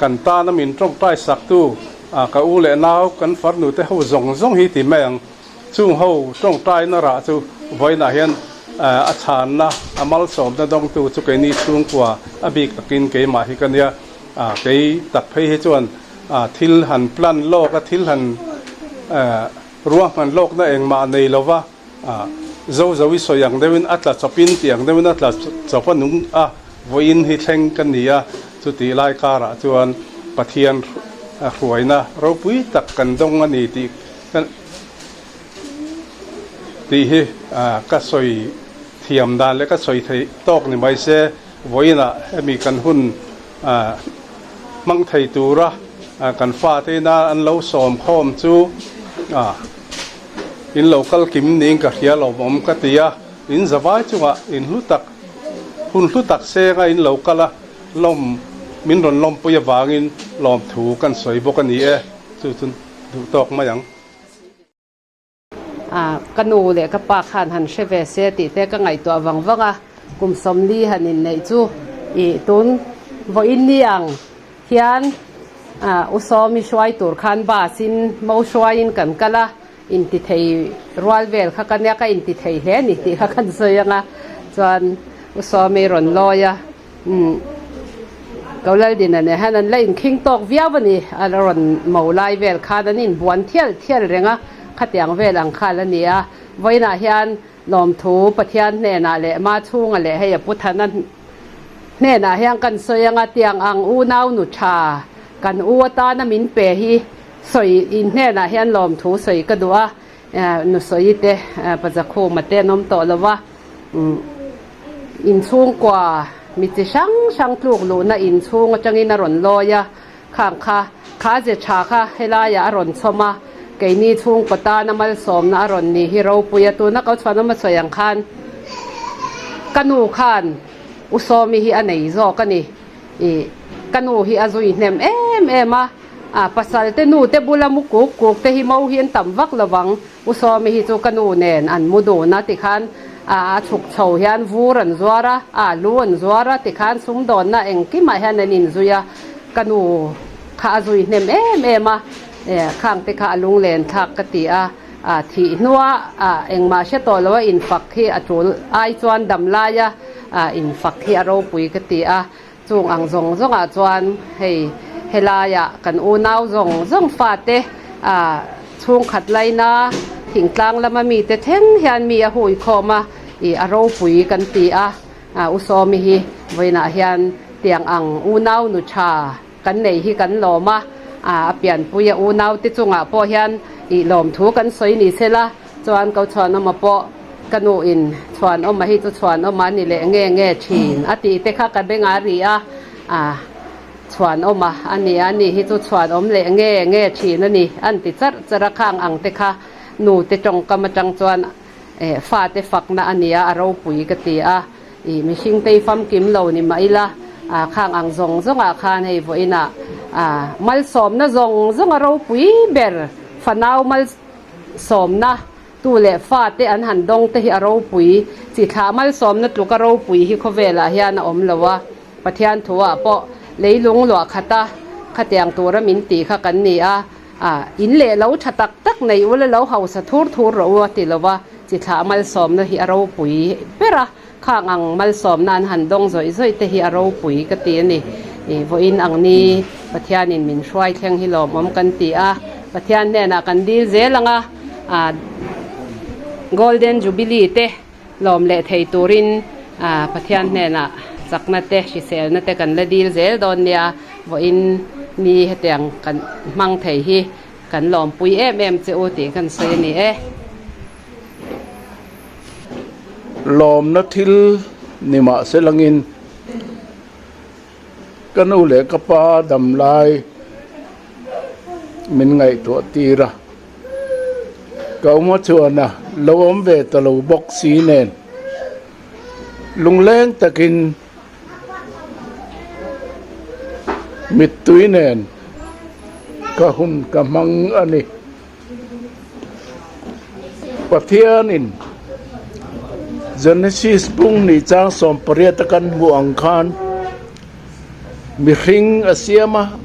kan ta na min trong tai sak tu ka u le naw kan far nu te ho zong hi ti meng chung ho trong tai na ra chu voina hian a chan na amal som na dong tu chu ke ni chung kwa abik takin ke ma hi kania ke tak phei hi chuan thil han plan lok a thil han ruang man lok na eng ma nei lova zowi so yang dewin atla chopin tiang dewin atla chopanung voin hi thleng kan nia chuti lai kara chuan pathian หวยนะเราปุ้ยตักกันดงอันนี้ที่กันที่ก็สวยเทียมดานแล้วก็สวยไทยตอกนี่ไม่ใช่ไว้นะมีกันหุ่นมังไทยตัวระกันฟ้าที่น่าอันเราสอมข้อมจูอินเราคัลกิมนิ่งกับเฮียเราผมก็ตีอินสบายจังวะอินลุตักหุ่นลุตักเสกอินเราคัลลมมินรอนลมปุยบางอินลมถูกันสวยบกันนี้จุดถูตอกมาอย่างกันนูเลยก็ปากหันหันเชฟเสียติแต่ก็ไงตัววังวังกุมสมลีหันในจูตุนวันนี้อังเฮียนอุศมีช่วยตัวขันบาสินมาช่วยกันกันละอินติไทยรัวเวลข้ากันเนี่ยก็อินติไทยเฮนี่ที่ข้ากันสวยงาส่วนอุศมีรอนลอยก็เลยดินเนี่ยฮะนั่นเลยคิงตอกวิววันนี้รอนเมาไลเวลข้านั่นบวนเที่ยวเรื่องขัดยังเวลังข้าแล้วเนี่ยไว้น่ะเฮียนลมถูปะเทียนเนี่ยน่ะเลยมาทุ่งอะไรให้พุทธนั้นเนี่ยน่ะเฮียนกันสวยงาเตียงอังอูนาวนุชากันอูตานะมินเปฮีสวยอินเนี่ยนะเฮียนลมถูสวยก็ดูนุสวยเตะปัจจุบันมาเตะน้มโตแล้วว่าอินสูงกว่ามิจิช่างลูกหลูนะอินสูงจังอินอรอนลอยข้างข้าเจชาค่ะเฮลายาอรอนสมาไก่นี่สูงปตานะมัลสมนะอรอนนี่ฮิโรปุยตัวนักเอาชวนมาสวยอย่างขันกันหูขันอุโสมีฮิอันไหนจอกันนี่กันหูฮิอาจุยเนมมาภาษาเตนูเตบุลามุกุกเตหิมาหินต่ำวักระวังอุโสมีฮิจูกันหูเนนอันมุดูนะติขันฉุกเฉาเฮียนวูรันจวาระล้วนจวาระติขันสุมดอนนะเองกิมาเฮียนนินจุยกันหูข้าจุยเนมมาข้างติข้าลุงเลนทักกติที่นัวเองมาเชตอลว่าอินฟักที่จูลไอจวนดำลายอินฟักที่เราปุยกติจงอังจงจวนเฮลายกันอูนาวจงฟาเตช่วงขัดไลนะถิงกลางแล้วมามีแต่เท่งเฮียนมีหุยคอมาเราปุยกันตีอุโสมีฮีไว้นะเฮียนเตียงอังอูนาวนุชากันไหนฮีกันหล่อมาเปลี่ยนปุยอูนาวติจงพอเฮียนหลอมถูกันสวยนี่เสละจวนเขาชวนออกมาปอกันโนอินชวนออกมาให้จุชวนออกมานี่แหละแง่ชีนติเตค่ะกันเป็นงารีชวนออกมาอันนี้ให้จุชวนอมเลยแง่ชีนนี่อันติจะระคังอังเตค่ะหนูเตจงกำมาจังชวนฟาเตฝักนะอันนี้เราปุยกติมิชิงเตฟัมกิมเหล่านี่มาอีละข้างอังจงคานให้ไว้นะมัลสมนะจงเราปุยเบรฟนาวมัลสมนะตัวเล่ฟาเตอันหันดงเตหิเราปุยจิตขามัลสมนะตัวก็เราปุยฮิโคเวลาเฮียนะอมละวะปะเทียนถัวปะเลยลุงหลวขัดขัดอย่างตัวระมินตีข้ากันนี่อินเล่เราชัดตักในวันเราเฮาสะทูร์เราติละวะจิตขามัลสมนะฮิเราปุยเปร่าข้างอังมัลสมนั้นหันดงสวยเตหิเราปุยกตีนี่วันอังนี้ปะเทียนินมินช่วยแข่งฮิโลมอมกันตีปะเทียนเนี่ยนะกันดีเจลังGolden Jubilee เตลมเละไทยตูรินปะเทียนเนี่ยนะสักนัดเตชิเซลนัดเตกันละดีเจลดอนเนี่ยวันนี้เหตุอย่างกันมังไทยฮีกันลมปุยเจโอติกันเซนี่ลมนัทิลนิมาเซลังอินกันอุเลกปาดำลายมินไงตัวตีระก็มาชวนนะเราอมเวตเราบอกสีเนนลุงเล้งตะกินมิดตุยเนนก็หุ่นกำมังอันนี้ปะเทียนินGenesis pung ni chang som pariatakan mu angkhan mi hring asiama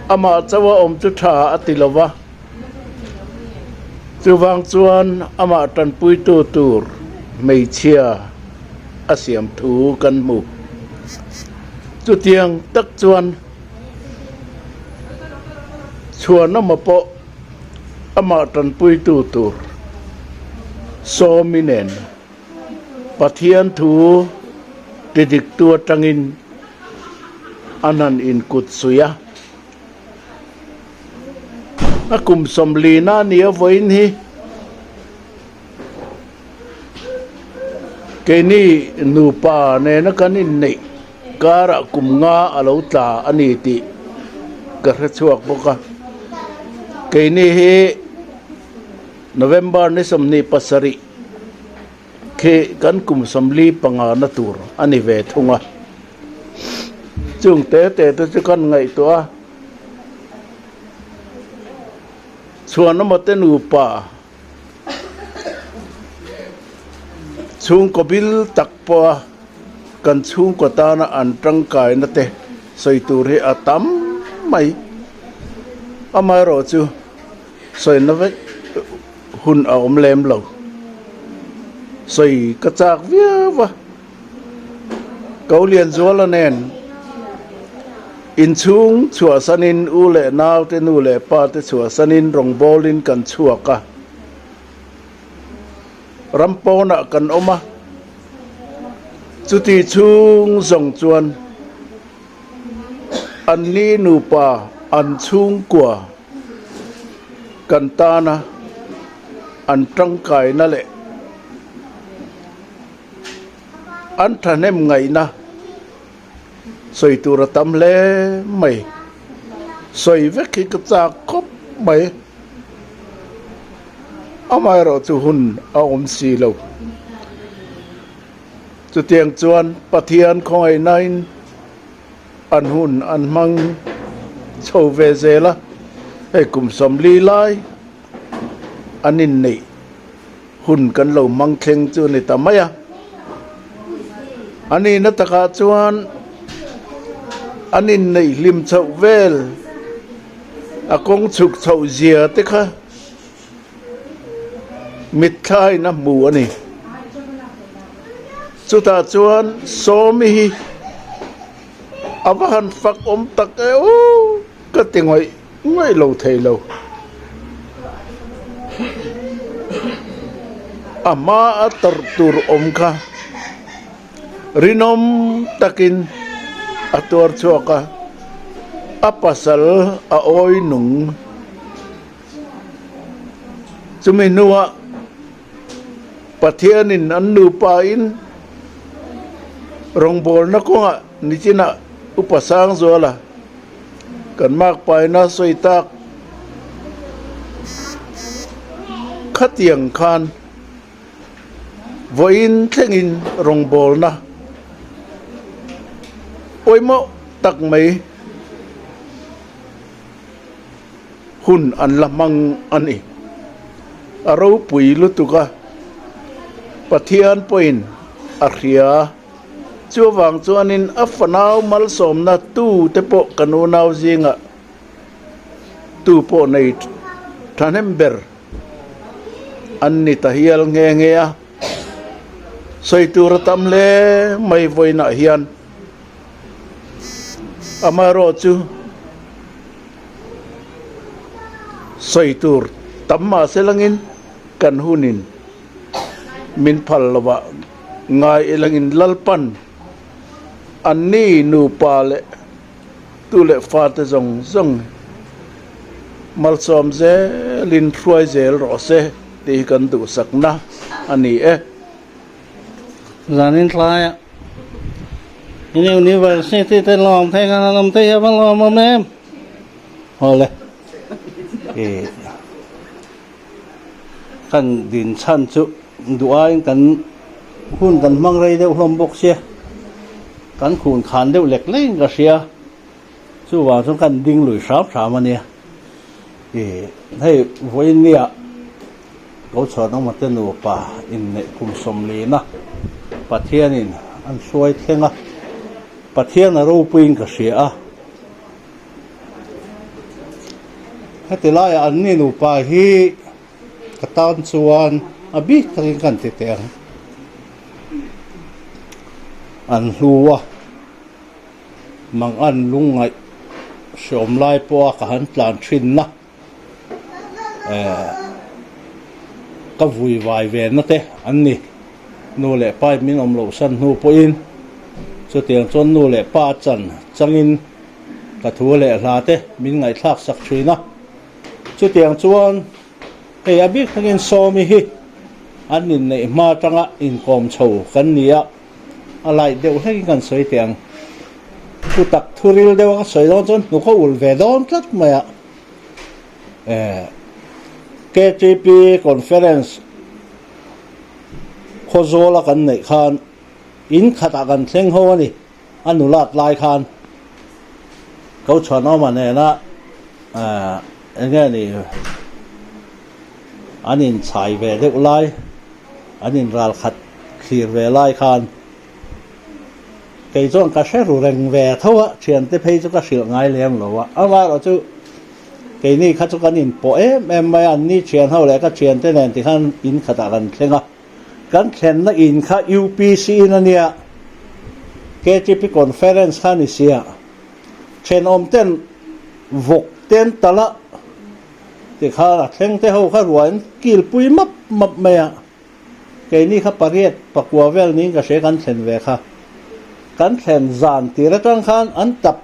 ama chawa om chu tha atilawa chuwang chuan ama tan pui tu tur mei chia asiam thu kan mu chu tiang tak chuan chuan ama po ama tan pui tu tur so minenปะเทียนถูดิกตัวจังอินอันนั้นอินกุดสุยะ akum somlina nia voin hi ke ni nu pa ne na kanin nei kara kum nga alo tla ani ti ka chuak boka ke ni hi November ni somni pasari ke kan kum somli panga na tur ani ve thunga chung te chu kan ngai to a chuan na mate nu pa chung ko bil tak pa kan chung ko ta na an tang kai na te soi tur hi atam mai amai ro chu soi na ve hun a om lem lo soi ka chak via wa kau lian zuala nen in chung chua sanin u le naw te nu le pa te chua sanin rong bolin kan chua ka rampona kan oma chuti chung zong chuan an ni nu pa an chung kwa kan ta na an trăng kai na le an thanem ngai na soi tu ra tam le mai soi ve ki ka cha khop mai amai ro chu hun a om si lo chu tiang chuan pathian khoi nain an hun an mang chho ve zela e kum som li lai anin nei hun kan lo mang kheng chu ni tamaya ani na taka chuan anin nei lim chau vel akong chuk chau zia te kha mit thai na mu ani chu ta chuan so mi hi abahan fak om tak e o ka tingoi ngai lo thei lo ama atar tur om kha rinom takin atur chuaka apasal a oi nung chuminua pathianin annu pain rongbol na ko nga nichina upasang zola kan mak pai na soitak khatiang khan voin thengin rongbol na oimo tak mai hun an lamang ani aro pui lutuka pathian poin akhia chuwang chuanin afanau mal som na tu te po kanunau zinga tu po nei thanember anni tahial nge nge a soi tur tam le mai voina hian amaro chu soi tur tamma selangin kan hunin min phal lawa ngai elangin lalpan anni nu pale tu le fa te zong zong mal som ze lin thruai zel ro se ti kan du sakna ani e zanin tlaya ini university te lom the kan lom te ya ban lom mom em hole kan din chan chu duai kan hun kan mang rei deuh hlom bok sia kan khun khan deuh lek leng ka sia chu wa chu kan ding lui sap sa ma nia hei voi nia go chho nang ma te nu pa in ne kum som le na pathianin an suai thenga pathian a ro puin ka sia hetilai an ni nu pa hi katan chuan abi takin kan te te an hluwa mang an lungai som lai po ka han tlan thin na ka vui vai ve na te an ni nu le pai min om lo san nu po in chu tiang chon nu le pa chan changin ka thu le hla te min ngai thak sak thina chu tiang chuan hei a bik thangin sawmi hi an in nei ma tanga in kom chho kan nia a lai deuh hlekin kan soi tiang thu tak thuril deuh ka soi don chon nu ko ul ve don tlat maya KTP conference khozola kan nei khan in khata kan thleng ho ani anulat lai khan ko chon o mane na enge ni anin chai ve deuh lai anin ral khat khir ve lai khan cái chỗ cái xe rù rèn về thôi á, chuyện tới bây giờ cái sự ngay liền rồi á, anh nói là chú cái này khách cho cái nhìn bộ em mấy anh ní chuyện hậu lại cái chuyện tới này thì hắn in khát ăn thế nào, cái chuyện nó in khát UPC nó nè, cái chỉ conference hắn đi xia, chuyện ông tên vok tên ta la, thì khá là chuyện tới hậu khá rồi, kêu bùi mập mày à, cái này khá bariết, bạc qua vel ní cái sẽ cái chuyện về khá kan thlen zan tira tang khan an tap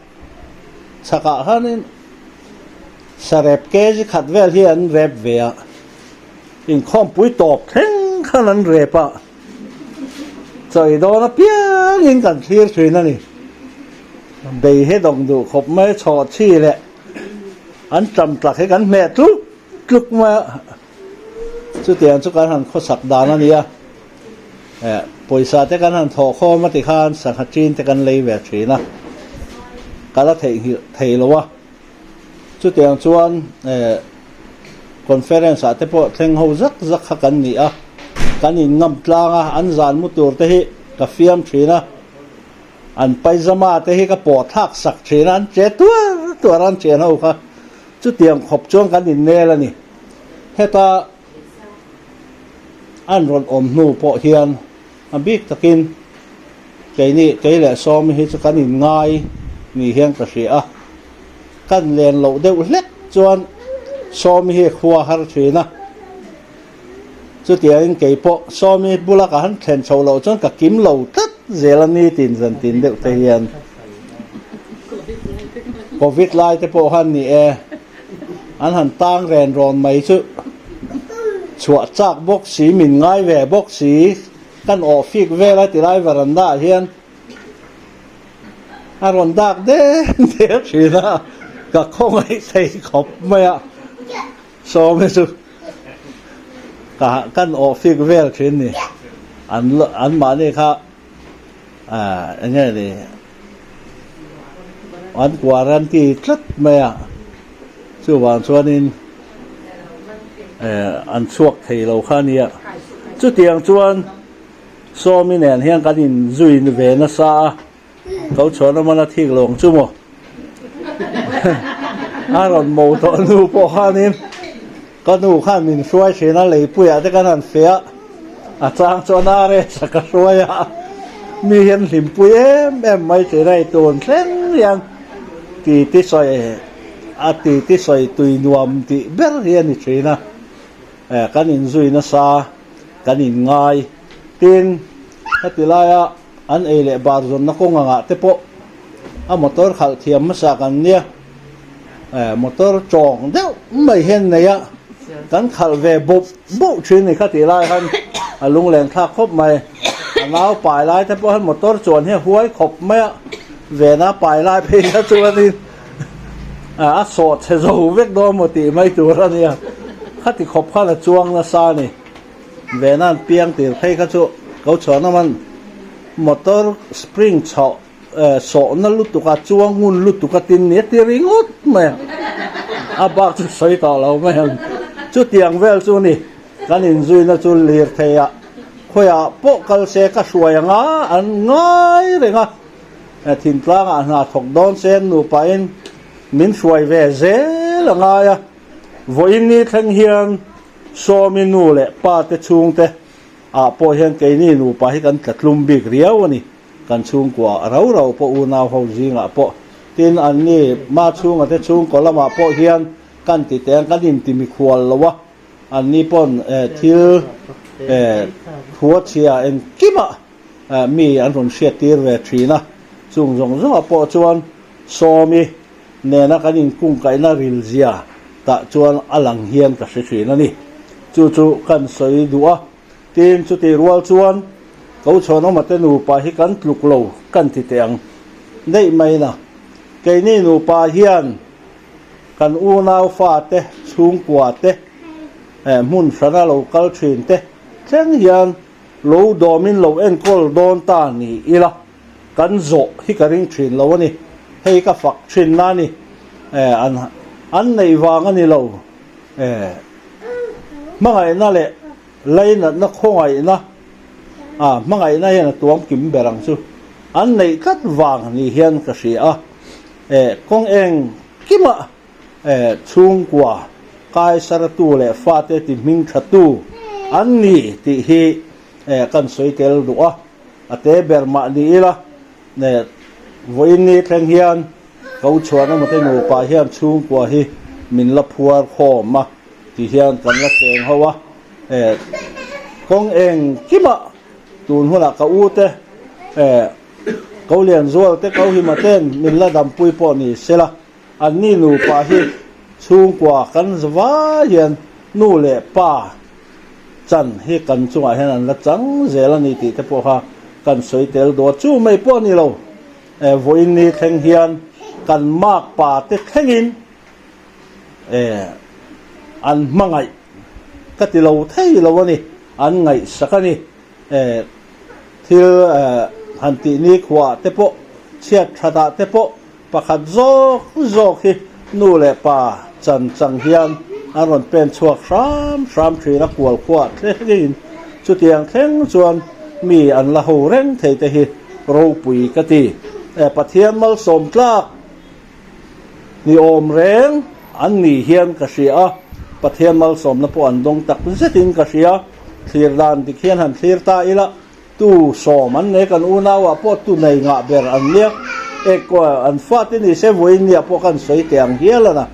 chaka khanin sarep ke ji khat vel hi an rep ve a in khom pui top theng khan an rep a choi do na piang in kan thlir thin ani dei he dong du khop mai chaw chi le an tam tlak he kan me tluk ma chu tian chu kan han kho sak dan ani a pойसा तेกันหันทอข้อมาติคานสังหจีนแต่กันเลยแบบนี้นะการละเทหรอวะจุดเดียงชวนคอนเฟอเรนซ์แต่พอเทงหูจักกันนี่อ่ะกันอินงำตลางอ่ะอันจานมุตัวเตหิกับฟิล์มทีนะอันไปจมาเตหิกับปอดทักสักทีนั้นเจตัวรันเจนเอาค่ะจุดเดียงขบจ้วงกันอินเนละนี่เฮตาอันรอนอมนูปอเฮียนอันบิ๊กตะกินไก่นี่ไก่แหละซ้อมให้จะกันอินง่ายนี่เฮียงกระเสียกันเรียนเหล่าเด็กเล็กจวนซ้อมให้ครัวฮาร์ทีนะจุดเดียวไก่ปอซ้อมให้บุลักหันแทนชาวเหล่าจวนกับกิมเหล่าตัดเจลนี่ตินจันตินเด็กเฮียนโควิดไล่แต่ปอหันนี่อันหันตั้งแรงร้อนไม่ชุชัวจากบกสีมินง่ายแหวบกสีกันออกฟิกเวลาติไลวารันดาเฮียนอารอนดักเด้ชีนะกับคงไอ้ใส่ขบไม่อะโซไม่สุกันออกฟิกเวลชิ้นนี่อันมาเนี่ยครับอันนี้เลยอันกว่ารันที่คลัดไม่อะชื่อว่าส่วนนี้อันชวกไทยเราข้านี้จุดเตียงชวนโซมิเนียนเฮียงกันอินจุยนเวนัสเขาชวนมันที่ลงจุ่มอารอนโมตนูพอข้านี้ก็นูข้ามินช่วยเชนะเลยปุยอาจจะกันหันเฟียอาจารย์ชวนอะไรสักช่วยมีเห็นหิมปุยไม่เจอได้ตัวเส้นยังตีที่ซอยตีที่ซอยตุยนวมตีเบลเฮียนิเชนะกันอินซุยนัสกันอินง่ายตินฮัตติลายอันเล่บาร์จนนักงงะเตปอมอเตอร์ขับเทียมมาสักันเนี่ยมอเตอร์จองเดี๋ยวไม่เห็นเนี่ยกันขับเวบุชินนี่ฮัตติลายกันลุงแหลงทักครบไหมน้าวปลายลายเตปฮันมอเตอร์จวนเฮียหัวขบไหมเวน่าปลายลายเพลย์จวนนี่สอดเซโซเวกโดมติไม่ตัวเนี่ยขัดที่ขบข้าละจวงละซานี่เวนั่นเปียงตีให้ข้าจุเขาชอนมันมอเตอร์สปริงเฉาะสอนนั่นลุตุกาจวงงุนลุตุกาตินเนี่ยตีริงอุดไหมอาบักจะใส่ต่อเราไหมจุดเตียงเวลจุนี่กันอินจุยนะจุเลียร์เทียคุยปกกัลเซก็ช่วยงาอันง่ายเลยงะทิ้งกลางอันหาถกดอนเซนหนูไปมินช่วยเวเซละไงวันนี้ทั้งเฮียนโซมินูเละป้าเตชุงเตพอเฮียนเกนี่หนูไปกันกัดลุมบิกเรียวนี่กันชุงกว่าเราพออูนาวเขาจริงพอทีนอันนี้มาชุงเตชุงก็ละมาพอเฮียนกันติดแต่กันดินติมีควรละวะอันนี้ปนทิลหัวเชียเอ็นกิมะมีอันรอนเชียตีเวทีนะชุงพอชวนโซมิเนี่ยนักกันดินกุ้งไก่นาริลเซียก ta chuan alang hian ka hri thin ani chu kan soi duwa tin chu ti rual chuan ko chhawna mate nu pa hi kan tluk lo kan ti teng nei mai na ke ni nu pa hian kan u nau fa te chung kwa te mun sana lo kal thin te thleng hian lo domin lo en kol don ta ni ila kan zo hi ka ring thin lo ani hei ka fak thin na ni an nei wang ani lo mangai na le leina na khongai na mangai na hian tuam kim berang chu an nei kat wang ni hian ka ria kong eng kima chung kwa kai saratu le fa te ti ming thatu an ni ti hi kan soi tel duwa ate berma ni ila ne voin ni thleng hian ko chuana mate nu pa hian chung kwa hi min la phuar khoma ti hian kan la teng hawa kong eng kima tun hula ka u te ko lian zual te ko hi maten min la dam pui po ni sela an ni nu pa hi chung kwa kan zwa hian nu le pa chan hi kan chunga hian an la chang zel ani ti te po ha kan soi tel do chu mai po ni lo voin ni thleng hian kan mak pa te thlengin an mangai ka ti lo thei lo ani an ngai sakani thil han ti ni khwa te po chiat thada te po pakhat zok hi nu le pa chan chang hian aron pen chuak ram thri na kwal khwa thlengin chu tiang thleng chuan mi an la ho reng thei te hi ro pui ka ti pathian mal som tlak ni om reng an ni hian ka ria pathian mal som na po an dong tak zetin ka ria thlir dan ti khian han thlir ta ila tu som an ne kan una wa po tu nei nga ber an liak ko an fa te ni se voin ni po kan soi tiang hialana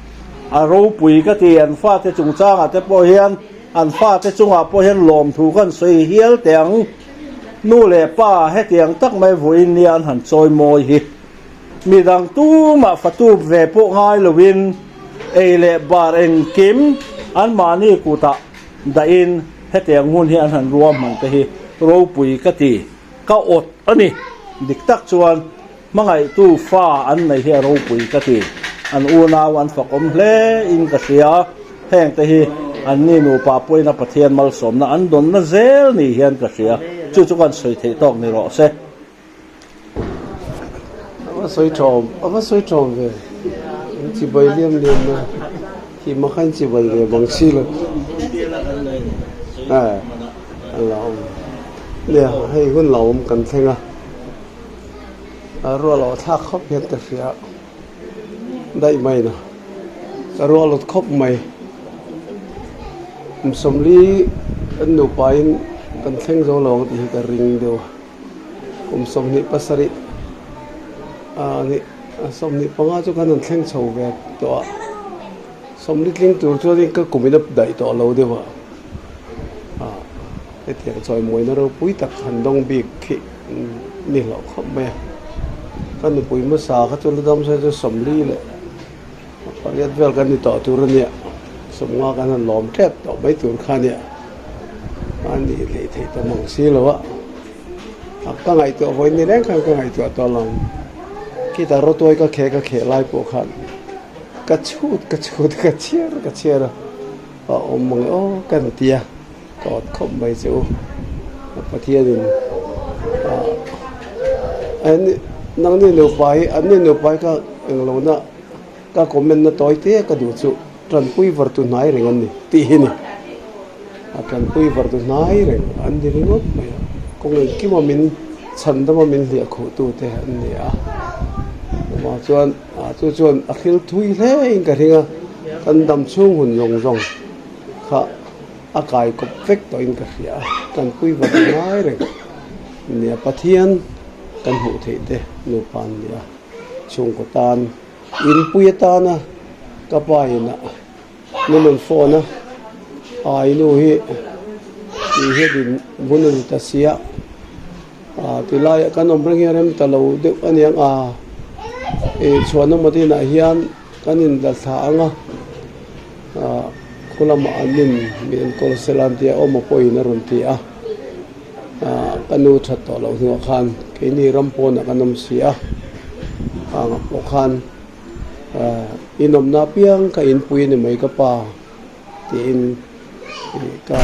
a ro pui ka ti an fa te chung chang a te po hian an fa te chunga po hian lom thu kan soi hial tiang nu le pa he tiang tak mai voin ni an han choi moi hi mi dang tu ma fatu ve po ngai lovin le bar en kim an mani kuta da in he tiang mun hi an han ruam man te hi ro pui ka ti ka ot ani dik tak chuan mangai tu fa an nei hi ro pui ka ti an una wan fakom hle in ka sia heng te hi an ni nu pa poina pathian mal som na an don na zel ni hian ka sia chu kan soi thei tok ni ro se ama soi chom ve chi bai liam na hi ma khan chi bai ve bang chi lo Allah le hei hun laum kan thenga ro lo tha khop hian ka sia dai mai na ro lo khop mai somli an no pain kan thleng zo lo ti ka ring do somni pasari ni somni panga chu kan thleng chho ve to somni tling tur chu ring ka kumina dai to lo de wa tiang choi moi na ro pui tak han dong bi khi ni lo khop me kan pui ma sa kha chu dam sa chu somli le pariat vel kan ni to tur ni somnga kan lom thet to mai tur kha ni ani le thei ta mong si lo wa ka ngai to voi ni reng ka ngai to long ki ta ro toi ka khe lai po khan ka chut ka chiar mong kan tiaก็คบไปสู่ประเทศนึงอันนี้นั่งนี่เหนียวไปอันนี้เหนียวไปก็เองเรานะก็คอมเมนต์นะต่อยเตะก็ดูสู่ตรันปุยวัตถุนายเรื่องนี้ตีนี่ตรันปุยวัตถุนายเรื่องอันนี้เรื่องอะไรคงคิดว่ามันฉันต้องมันเลี้ยขู่ตัวเตะอันนี้มาจวนอักขระทุยเลยอิงกันที่กันดำช่วงหุ่นยงค่ะอากายก็เฟกตัวอินกับเสียกันคุยวันง่ายเลยเนี่ยปะเทียนกันหูเทเดนูปันเนี่ยชงกตานอินปุยตานะกับไปนะนี่มันโฟนะไอ้นู่นที่เฮ็ดดินบุญนิตเสียที่ไล่กันอมเรื่องเรื่องตะลูเด็กอันยังชวนน้องมาที่ไหนเฮียนกันอินดัชทาง khulama anin mi en kol selan tia omo poi na ron tia kanu that to lo hu khan ke ni rampo na kanam sia ang po khan inom na piang ka in pui ni mai ka pa ti in ka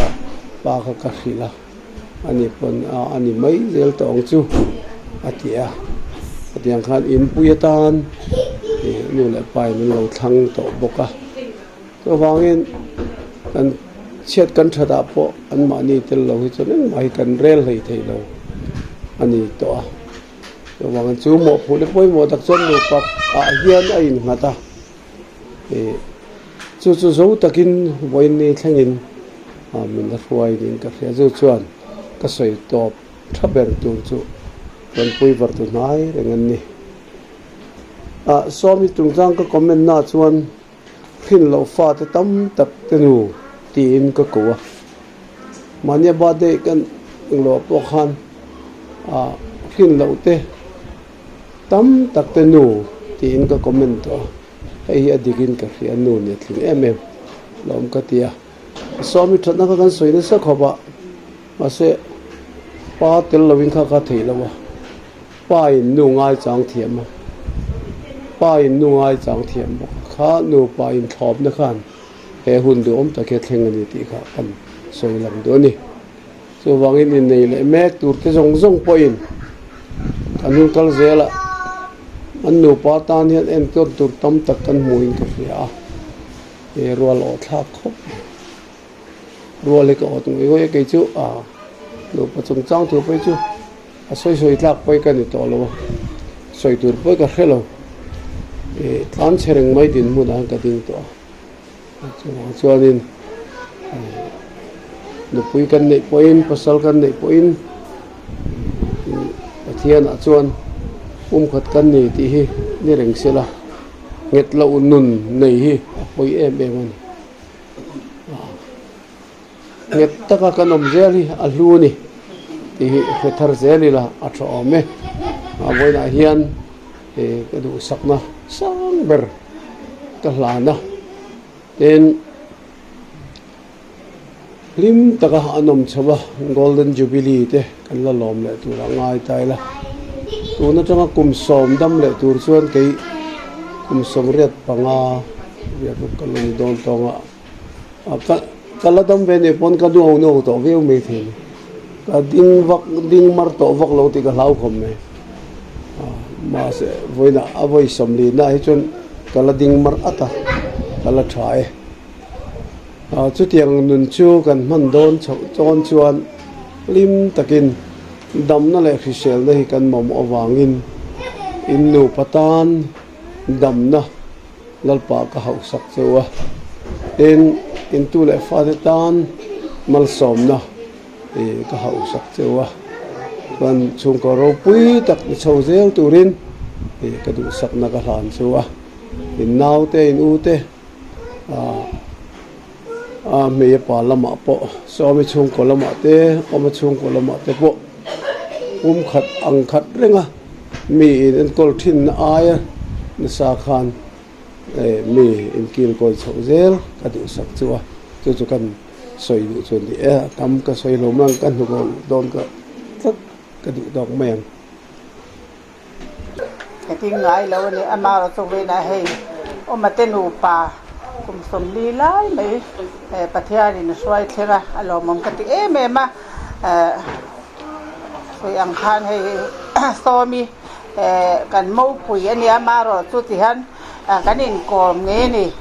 pa ka khila ani pon ani mai zel to ong chu atia atiang khan in pui tan nu le pai nu lo thang to boka to wangin kan chet kan thada po an mani tel lo hi chon mai kan rel hei thei lo ani to to wangan chu mo phu le poi mo dak chon nu pak hian a in ngata chu zo takin voin ni thlangin min la ruai din ka khia zo chuan ka soi top thaber tu chu kon pui var tu nai rengan ni so mi tung jang ka comment na chuan phin lo fa te tam tak te nu tin ka ko mania ba de kan lo po khan phin lo te tam tak te nu tin ka comment to ai adigin ka khia nu ne thling em lom ka tia so mi thana ka kan soina sa khoba ase pa tel lovin kha thei lawa pa in nu ngai chang thiam pa in nu ngai chang thiam kha nu pa in thop na khan he hun du om ta ke thleng ani ti kha kan soi lam do ni so wangin in nei le mek tur te jong jong point anun kal zela an nu pa tan hian en tur tam tak kan muin ka fia e rual o thak khop rual le ka ot ngoi ke chu nu pa chung chang thu pai chu a soi tlak pai ka ni to lo soi tur pai ka khelo tlan chereng mai din mu na ka ding to chuanin nu pui kan nei point pasal kan nei point pathian a chuan khat kan nei ti hi ni reng sela nget lo nun nei hi poi em ani nget taka kan om zeli a hlu ni ti hi thar zeli la a tho me a boina hian ka du sakna sang ber ka hlana ten lim taka anom chawa golden jubilee te kan la lom le tu ra ngai tai la tu na tanga kum som dam le tur chuan ke kum som riat panga ya ru kalung don tonga kala dam ve ne pon ka du no to ve me the ka ding mar to vak lo ti ka lau khom me ma se voina avoi somli na hi chon kala ding mar ata kala thai chu tiang nun chu kan man don chon chuan lim takin dam na le khisel na hi kan mom awangin in nu patan dam na lalpa ka hau sak chewa in tu le fa te tan mal som na ka hau sak chewa kan chung ko ro pui tak chho zel turin ka du sak na ka hlan chewa in nau te in u te me pa lama po so mi chung ko lama te chung ko lama te po khat ang khat renga mi in kol thin aya na sa khan mi in kil ko chho zel ka du sak chuwa chu kan soi du chun di tam ka soi lo mang kan hu don ka thak ka du dok meng cái tiếng ngài lâu này ama ở trong bên này hay ông mà tên u pa cũng sống đi lại mấy bát thia thì nó xoay thế ra alo mong cái tiếng em mà rồi ăn khan hay so mi kan mau pui anh ama rồi chút thì hắn cái này còn nghe này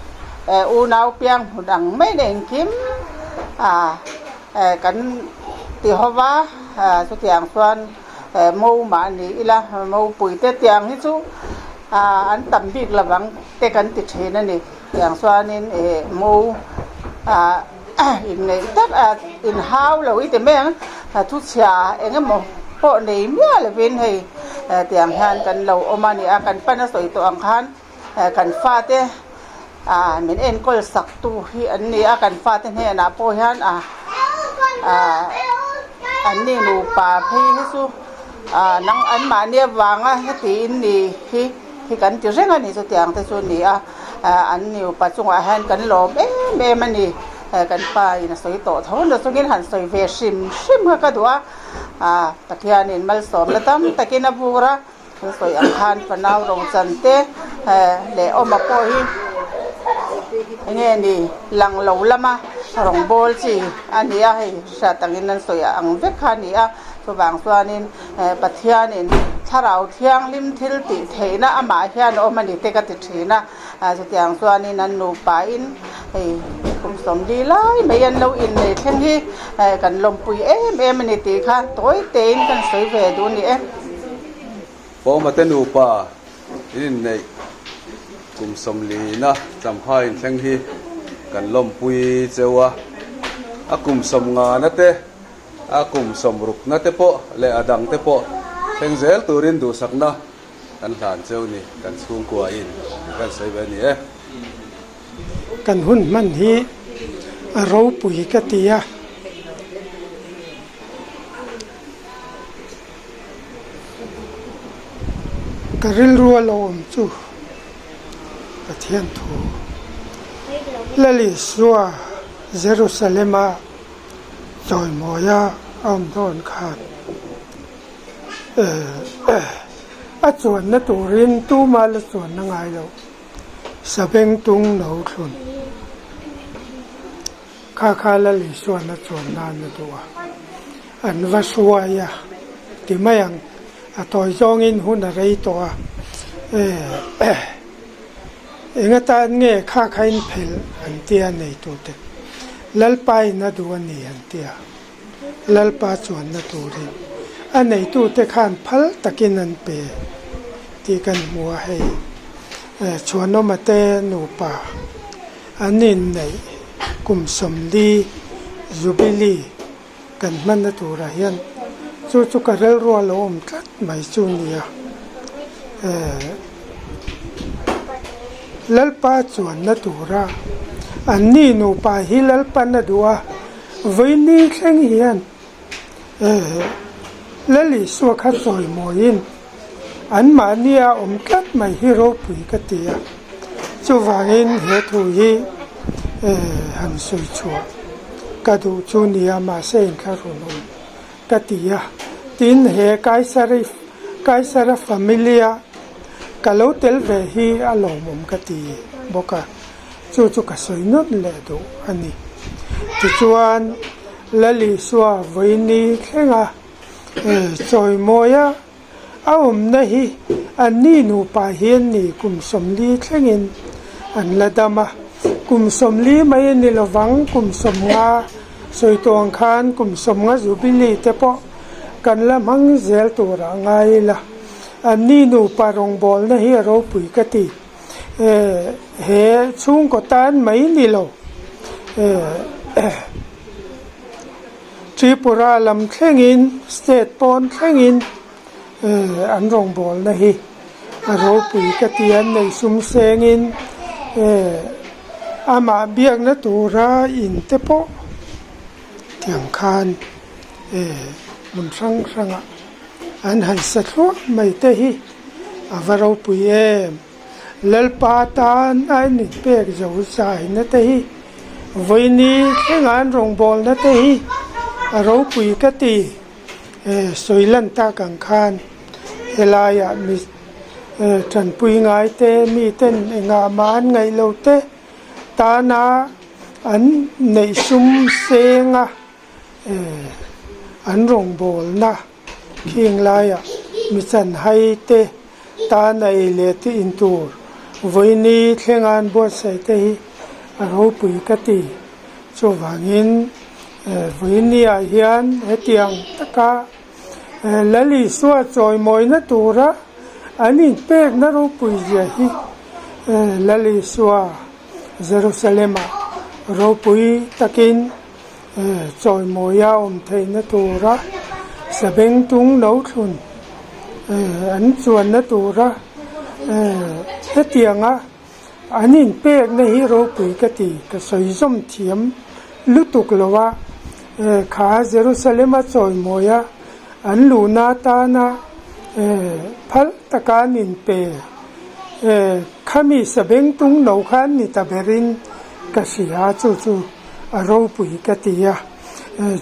u nấu piang đằng mấy đèn kiếm cái thì hoa chút thì ăn xoan mau mà ní là mau pui tết tiang hết chú anh tầm việc là vắng tết cần tết thế này tiang xoan nên mau in này tất in hao là ít mấy chút xả anh em mau họ này mía là bên hay tiang han cần lâu omani cần pan soi to ang han cần pha te mình en kol sak tu hi anh này cần pha te này na po han anh này nu pa phi hết chú nang anh mà nia vàng thì ni hi cần chỉ riêng anh này số tiang te số ni anh nhiều pa chung han cần lom เอ็มนี่กันไปนะสวยโตเท่านั้นสกินหันสวยเวชิมฮะก็ดูปะเทียนินมัลสอมแล้วตั้มตะกินบูระสวยอังคารปนาวรงจันเตเลอมาปอยเงี้ยนี่หลังเหลาละมารองบอลจีอันนี้ให้ชาตังอินนั้นสวยอังเวกขานี่ส่วนบางส่วนนี้ปะเทียนินถ้าเราเที่ยงริมทิลติเทนะอามาเฮียนอมันนี่เตกัติเทนะสุดอย่างส่วนนี้นั้นนูปาอินคุมสมดีเลยไม่ยันเราอินในเช่นที่กันลมปุยมันนี่ตีค่ะตัวเต็นกันสวยเวดูนี่พอมาเต้นูป่าอินในกลุ่มสมลีนะจำให้เช่นที่กันลมปุยเจ้าอากลุ่มสมงานะเตอากลุ่มสมรุกนะเตปะและอดังเตปะเช่นเซลตูรินดูสักนะกันหลานเจ้านี่กันสูงกว่าอินกันใส่แบบนี้กันหุ่นมันที่เราปุ๋ยกะตีกะริลรัวลมจูกะเทียนทูละลิสัวเยรูซาเล็มจอยมอยาอัมโดนขาดส่วนนั้นตัวรินตู้มาละส่วนนั่งไงเราสเปงตุงหนาวทุนข้าละลิส่วนนั้นส่วนนั้นตัวอันว่าสวยที่ไม่ยังตัวจองอินหุ่นอะไรตัวตาเงี้ยข้าใครเพลอันเตียในตัวเด็กลัลไปนัดวันนี้อันเตียลัลปาส่วนนัดตัวเด็กอันในตัวเด็กขันพัลตะกินนันเปที่กันหัวให้ชวนน้องมาเตนูป่าอันนี้ในกลุ่มสมดีจูบิลีกันมันนัดตัวเฮียนจู่ๆก็เริ่มรัวลมจัดไม่จูเนียลัลปาส่วนนัดตัวอันนี้นูป่าฮิลัลปานัดตัววันนี้แข่งเฮียนลัลิสวขัดซอยมอยินอันมาเนี่ยกัดไม่ฮิโรปุยกติยาจู่วางินเหตุฮีหันสุยชัวกระดูจูเนียมาเซนคารุนมกติยาตินเหไกสารฟามิเลียกะโลเตลเวฮีอารมณ์กติบอกว่าจู่ๆก็สวยนุ่นเลยดูอันนี้จู่ๆละลิสวาวันนี้แค่งจอยมอยานะฮีอันนี้นูป่าเฮียนนี่กุมสมลีแค่เงินอันละดามากุมสมลีไม่นี่ละวังกุมสมงาสวยตัวอังคารกุมสมงาจูบิลีเตปะกันละมังเซลตัวร่างไงล่ะอันนี้นูป่ารองบอลนะฮีเราปุ๋ยกติเฮชุ่งก็ตานไม่นี่เราทริปุราลำแข่งอินสเตทปอนแข่งอินอันรองบอลนะฮีเราปุ๋ยกติอันในซุมเซงอินอามาเบียกนะตัวราอินเตปะเทียงคานมุนสังอันหันสัตว์ไม่เตฮีว่าเราปุ๋ยลัลปาตานอันนี้เป็กจะอุตส่าห์นะเตฮีวันนี้แข่งอันรองบอลนะเตฮีเราปุ๋ยกติสวยลันตากังคานเฮลายามิจันปุยไงเตมีเต้นงามานไงเราเตตานาอันในซุมเซงอันรองบอลนะเคียงลายมิจันไฮเตตาในเลติอินตูร์วันนี้แข่งอันบวชใส่เตฮีเราปุ๋ยกติจวางินวันนี้เฮียนเฮตียงตะกาละลิสวาจอยมอยนะตัวระอันนี้เป็กนะเราปุ๋ยเยฮีละลิสวาเยรูซาเล็มเราปุ๋ยตะกินจอยมอยาเทนะตัวระสเปงตุงหนาวทุนอันส่วนนะตัวระเฮตียงอันนี้เป็กนะฮีเราปุ๋ยกติก็สวยสมเทียมลุตุกลวะขาเยรูซาเล็มจอยมอยาอันลูนาตานาพัลตะการนินเปขามีสเบงตุงหนาวขันนิตาเบริน กษียจู่อารมณ์ปุ๋ยกติยา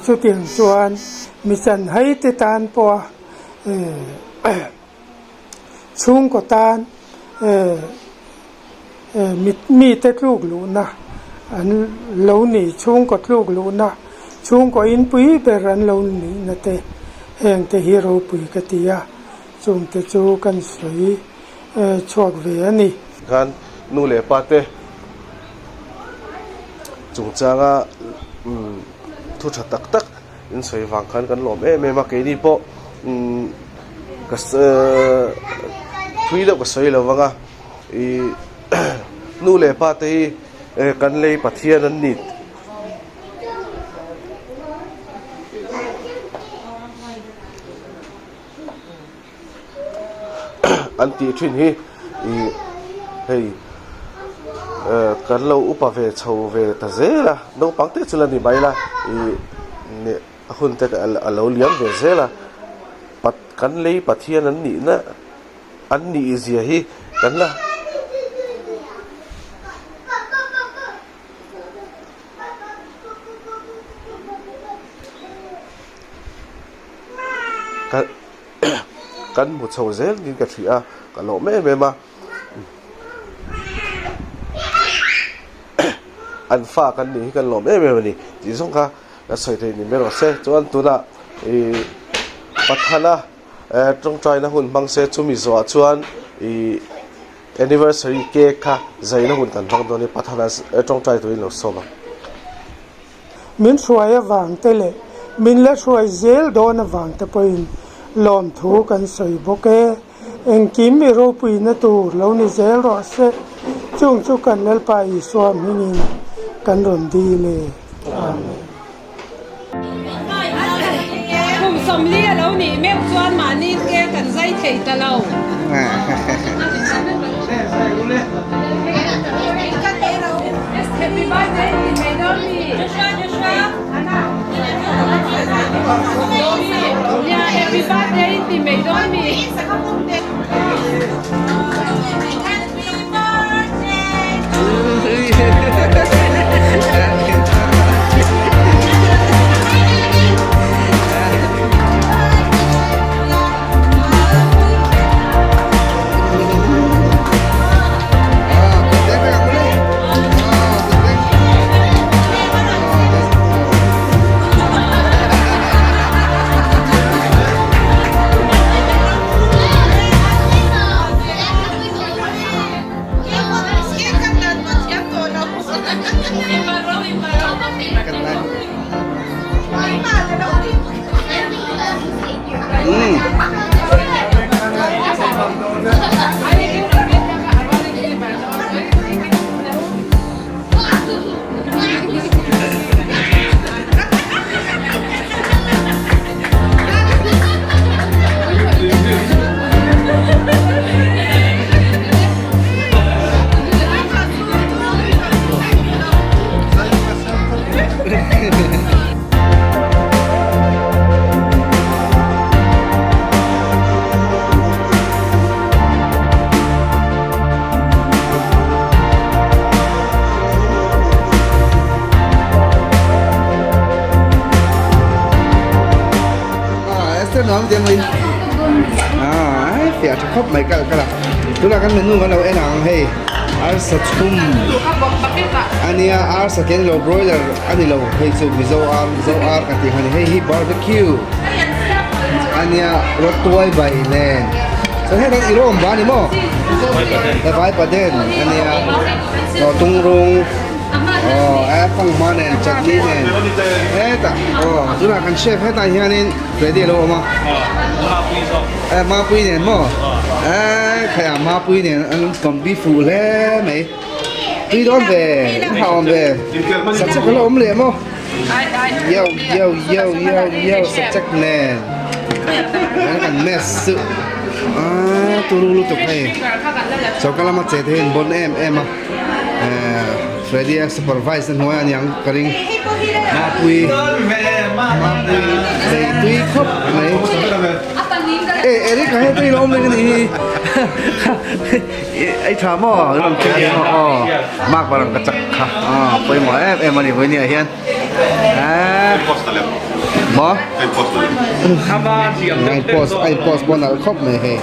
จุดเตียงจวนมีสันให้ติตานปัวชุงก็ตานมีแต่ลูกลูนะอันเหล่านี้ชุงก็ลูกลูนะชุงก็อินปุ๋ยเปรันเหล่านี้นะเตแห่งแต่ฮีโร่ปุ๋ยกติยาจุงแต่จูกันสวยชวกเวียนี่ kan nu le pa te chung changa thu tha tak tak in soi wang khan kan lom me ma ke ni po ka thui lo ka soi lo wanga I nu le pa te kan le pathian an nit an ti thin hi hei kan lo upa ve chho ve ta zela no pangte chula ni baila ne hun te alo liam ve zela pat kan lei pathian an ni na an ni zia hi kan la kan mu chho zel din ka thia ka lo me ma an fa kan ni kan lom ni ji song kha la soi thei ni mero se chuan tuna pathana trong trai na hun bang se chumi zo chuan anniversary cake kha zaina hun kan bang do ni pathana trong trai tu lo so ma min suaya wang te le min la suai zel do na wang te poin lom thu kan soi boke en kim mi ro pui na tu lo ni zel ro se chung chu kan lel pa I swam ni kan ron di le amen ผมสมเลียแล้วนี่แม่ชวนมานี่แกกันใจเถยตะเราน้องเตรียมเลยเสียจะครบไหมกันละทุกอย่างเมนูกันเราหนังให้อาร์สัตชุ่มอันนี้อาร์สเกนเราบรอยเลอร์อันนี้เราให้สูบโซอาร์กันที่ฮันนี่ให้บาร์บีคิวอันนี้รสตัวใบแน่จะให้ทั้งอีโร่บ้านนี่มั้งแต่ใบประเด็นอันนี้เราตุ้งรงฟังมาเนี่ยจัดนี่เนี่ยแต่ทุกอย่างเชฟให้ตายเฮียนี่เรดี้แล้วมั้งมาปุยเนี่ยมั้งใครมาปุยเนี่ยอันกำบีฟูเล่ไหมตีโดนเบหอมเบสักก็ล้มเลยมั้งเยี่ยวสักจักแน่นั่นกันเมสตัวรู้ตัวใครชาวกะละมัดเจเทนบนเอ็มFreddy yang supervise dan hujan yang kering mapui tui kop, Eric kahit tui lom dengan ini ไอ้ชาหม้อเรื่องเจ้าอ๋อมากกว่าเรากระจักค่ะอ๋อไปหมอเอ็มมาดิไปเนี่ยเฮียนหมอไอ้โพสบนอะไรครบเลยเฮ้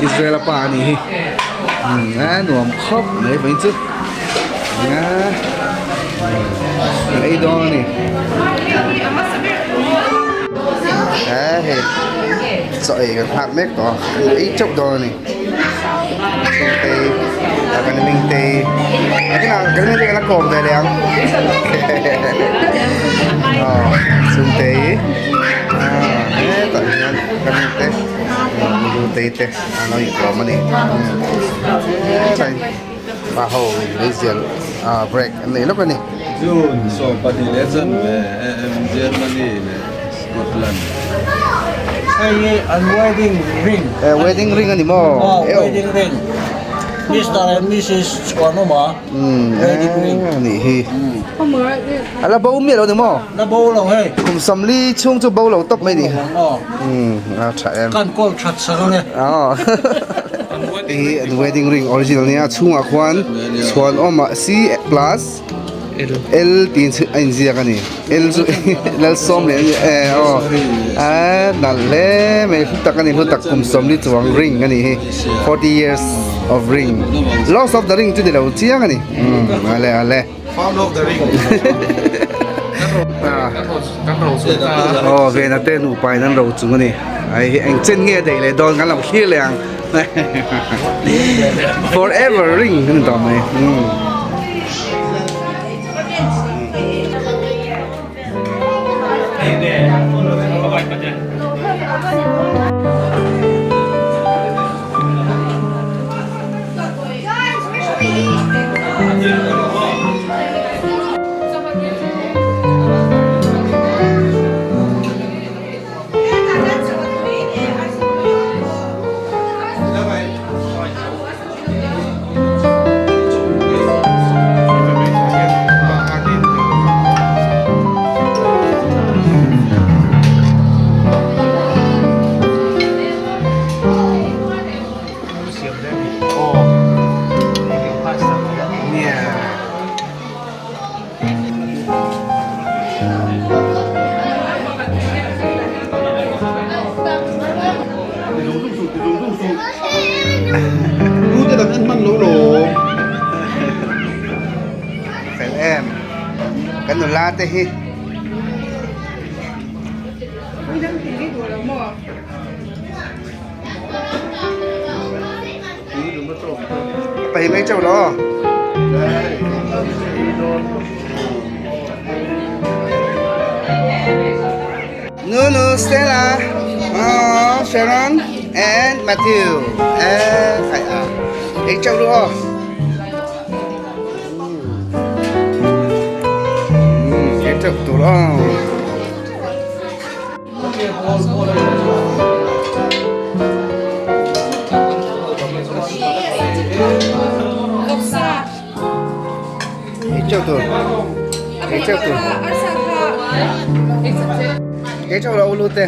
อิสราเอลป่านี่หนุ่มครบเลยไปจุดไอ้ดอนนี่เฮ้ยสอยกับผักเม็กต่อไอ้จุกดอนนี่ส้มเตยกันมิงเตยcái nào cái miếng tây nó cồn về liềnส้มเตยต่อยกันกันมิงเตยดูเตยเตยเราอีกกลมมันนี่ใช่ป่าโหนี่เสียงเบรกอันนี้แล้วกันนี่ June, so Patilesen, Germany, Scotland. Hey, wedding ring. wedding ring อันนี้มั้ง Oh, wedding ring. Mr. and Mrs. Squanoma. Wedding ring. นี่ฮีแล้วบ่อุ้มเมียเราหนึ่งมั้ง Na bow long hey. คุมสำลีช่วงจะบ่เราตบไม่ดี Oh. ใช่ Kan call chat sa kanya. อ๋อที่ wedding ring original เนี่ยช่วงอ่ะควันส่วนออกมา C plus L ตีนไอ้นี่กันนี่ L แล้วส้มเลยนั่นแหละไม่พูดตะกันนี่พูดตะคุมสำลีตัว ring กันนี่40 years of ring loss of the ring จุดเดียวเจียกันนี่อะไร Found of the ring. โอ้เวนัเต้นอุปายนั้นเราจุงกันนี่ไอ้เอ็งเจนเงี้ยเด็กเลยโดนกันเราขี้เลยforever ring กันต่อไหมรู้จะทำนั้นมันโหล แฟนแอมกันหนุนลาเต้ไปไหมเจ้าล้อนูสเตลล่าเชรอน and Matthew ใครไอ้เจ้าล้อไอ้เจ้าตัวล้อไอ้เจ้าตัวไอ้เจ้าตัวไอ้เจ้าเรารู้เต้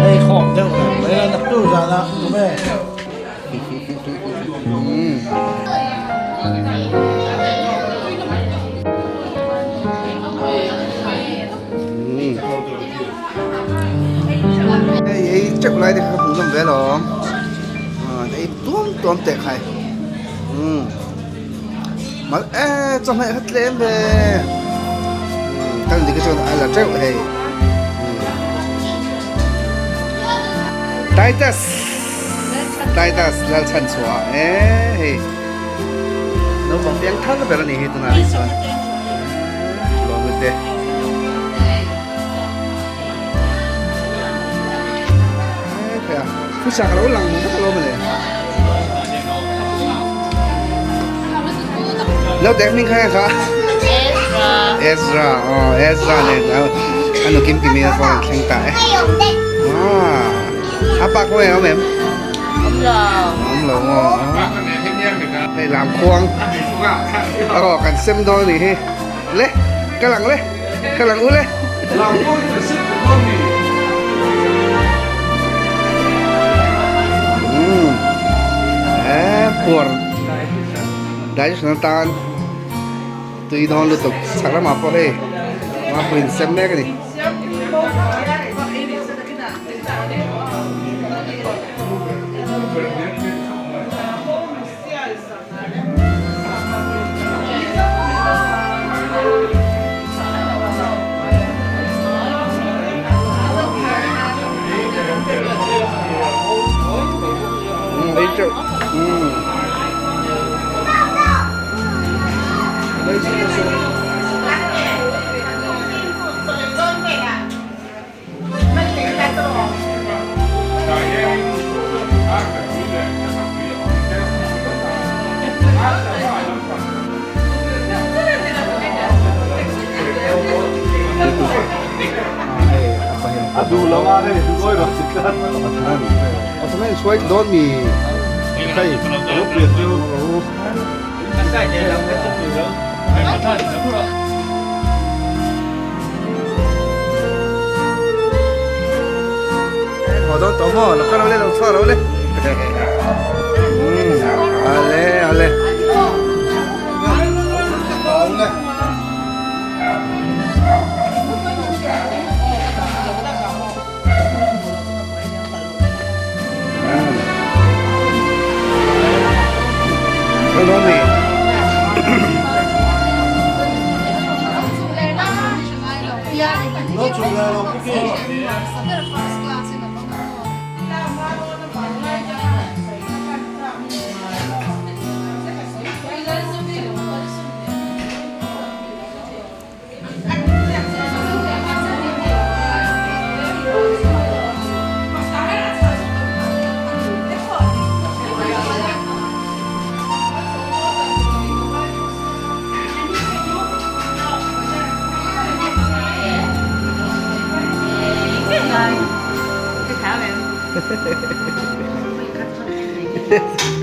Hey, khom đâu rồi. Bây giờ tập tu ra đó, đúng không? ไอ้เจ้าไรที่เขาพูดมันเวลาไอ้ตัวมเตะใครมาจำให้ฮัตเลมเบ้กันดีก็ชวนอะไรเจ้าเฮ้ยTitus lal chan chua hey no bang piang thang ba ni hi tu na ri son lo gu te ผู้ชายเราหลังมันก็เราไปเลยแล้วเด็กนี่ใครคะเอสราอ๋อเอสราเนี่ยแล้วอันนู้นกิมมีอะไรแข่งตายapa kau yang mem? Om lồng đây làm khoang cần xem thôi thì lê cái lằng u lê buồn đấy chúng ta tùy thon được sạc ra mà có đây mà mình xem mấy cái này đấy chứ Aduh lama deh, dulu itu sekitar. Otomatis suai don mi kai Lu pliet tu. họ don tomo lo karo le lo soro le ale don mi No chula lo puki.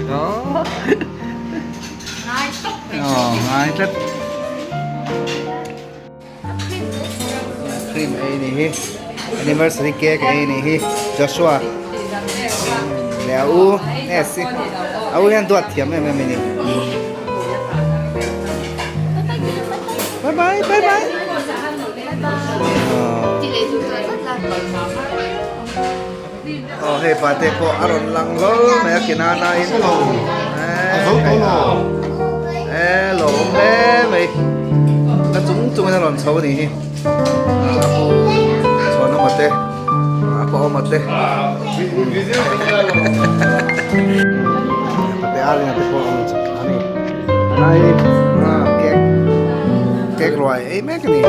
đó ngay rất cream ấy này anniversary cake ấy này Joshua lẽ u nè xí u hiện tuột thiểm em này bye bye bye bye hey pate po aron lang lo may kinana in lo may na chung na ron saw ni apo so na mate apo mate pate ali na po ani anay cake roy ay may kani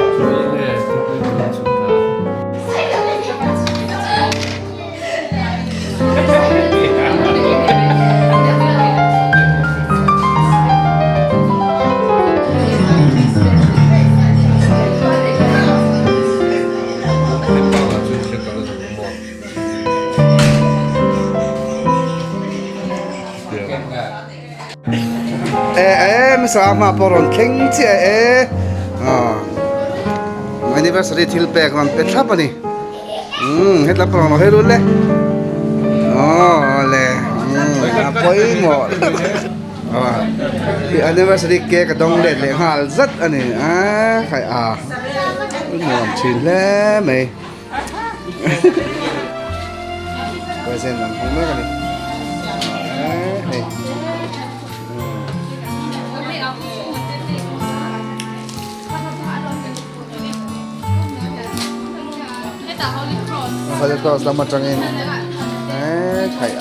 sama poron keng che anniversary thil pek ram pe thap ani hetla poron he rule le poi mo the anniversary cake dong le le hal zat ani khai ngon chin le me present lam hong me ka ni Holy Cross lama trangin khai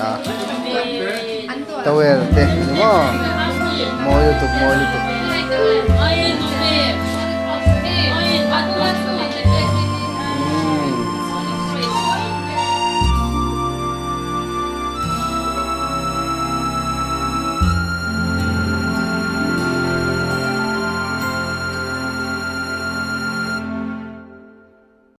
tawel te mo YouTube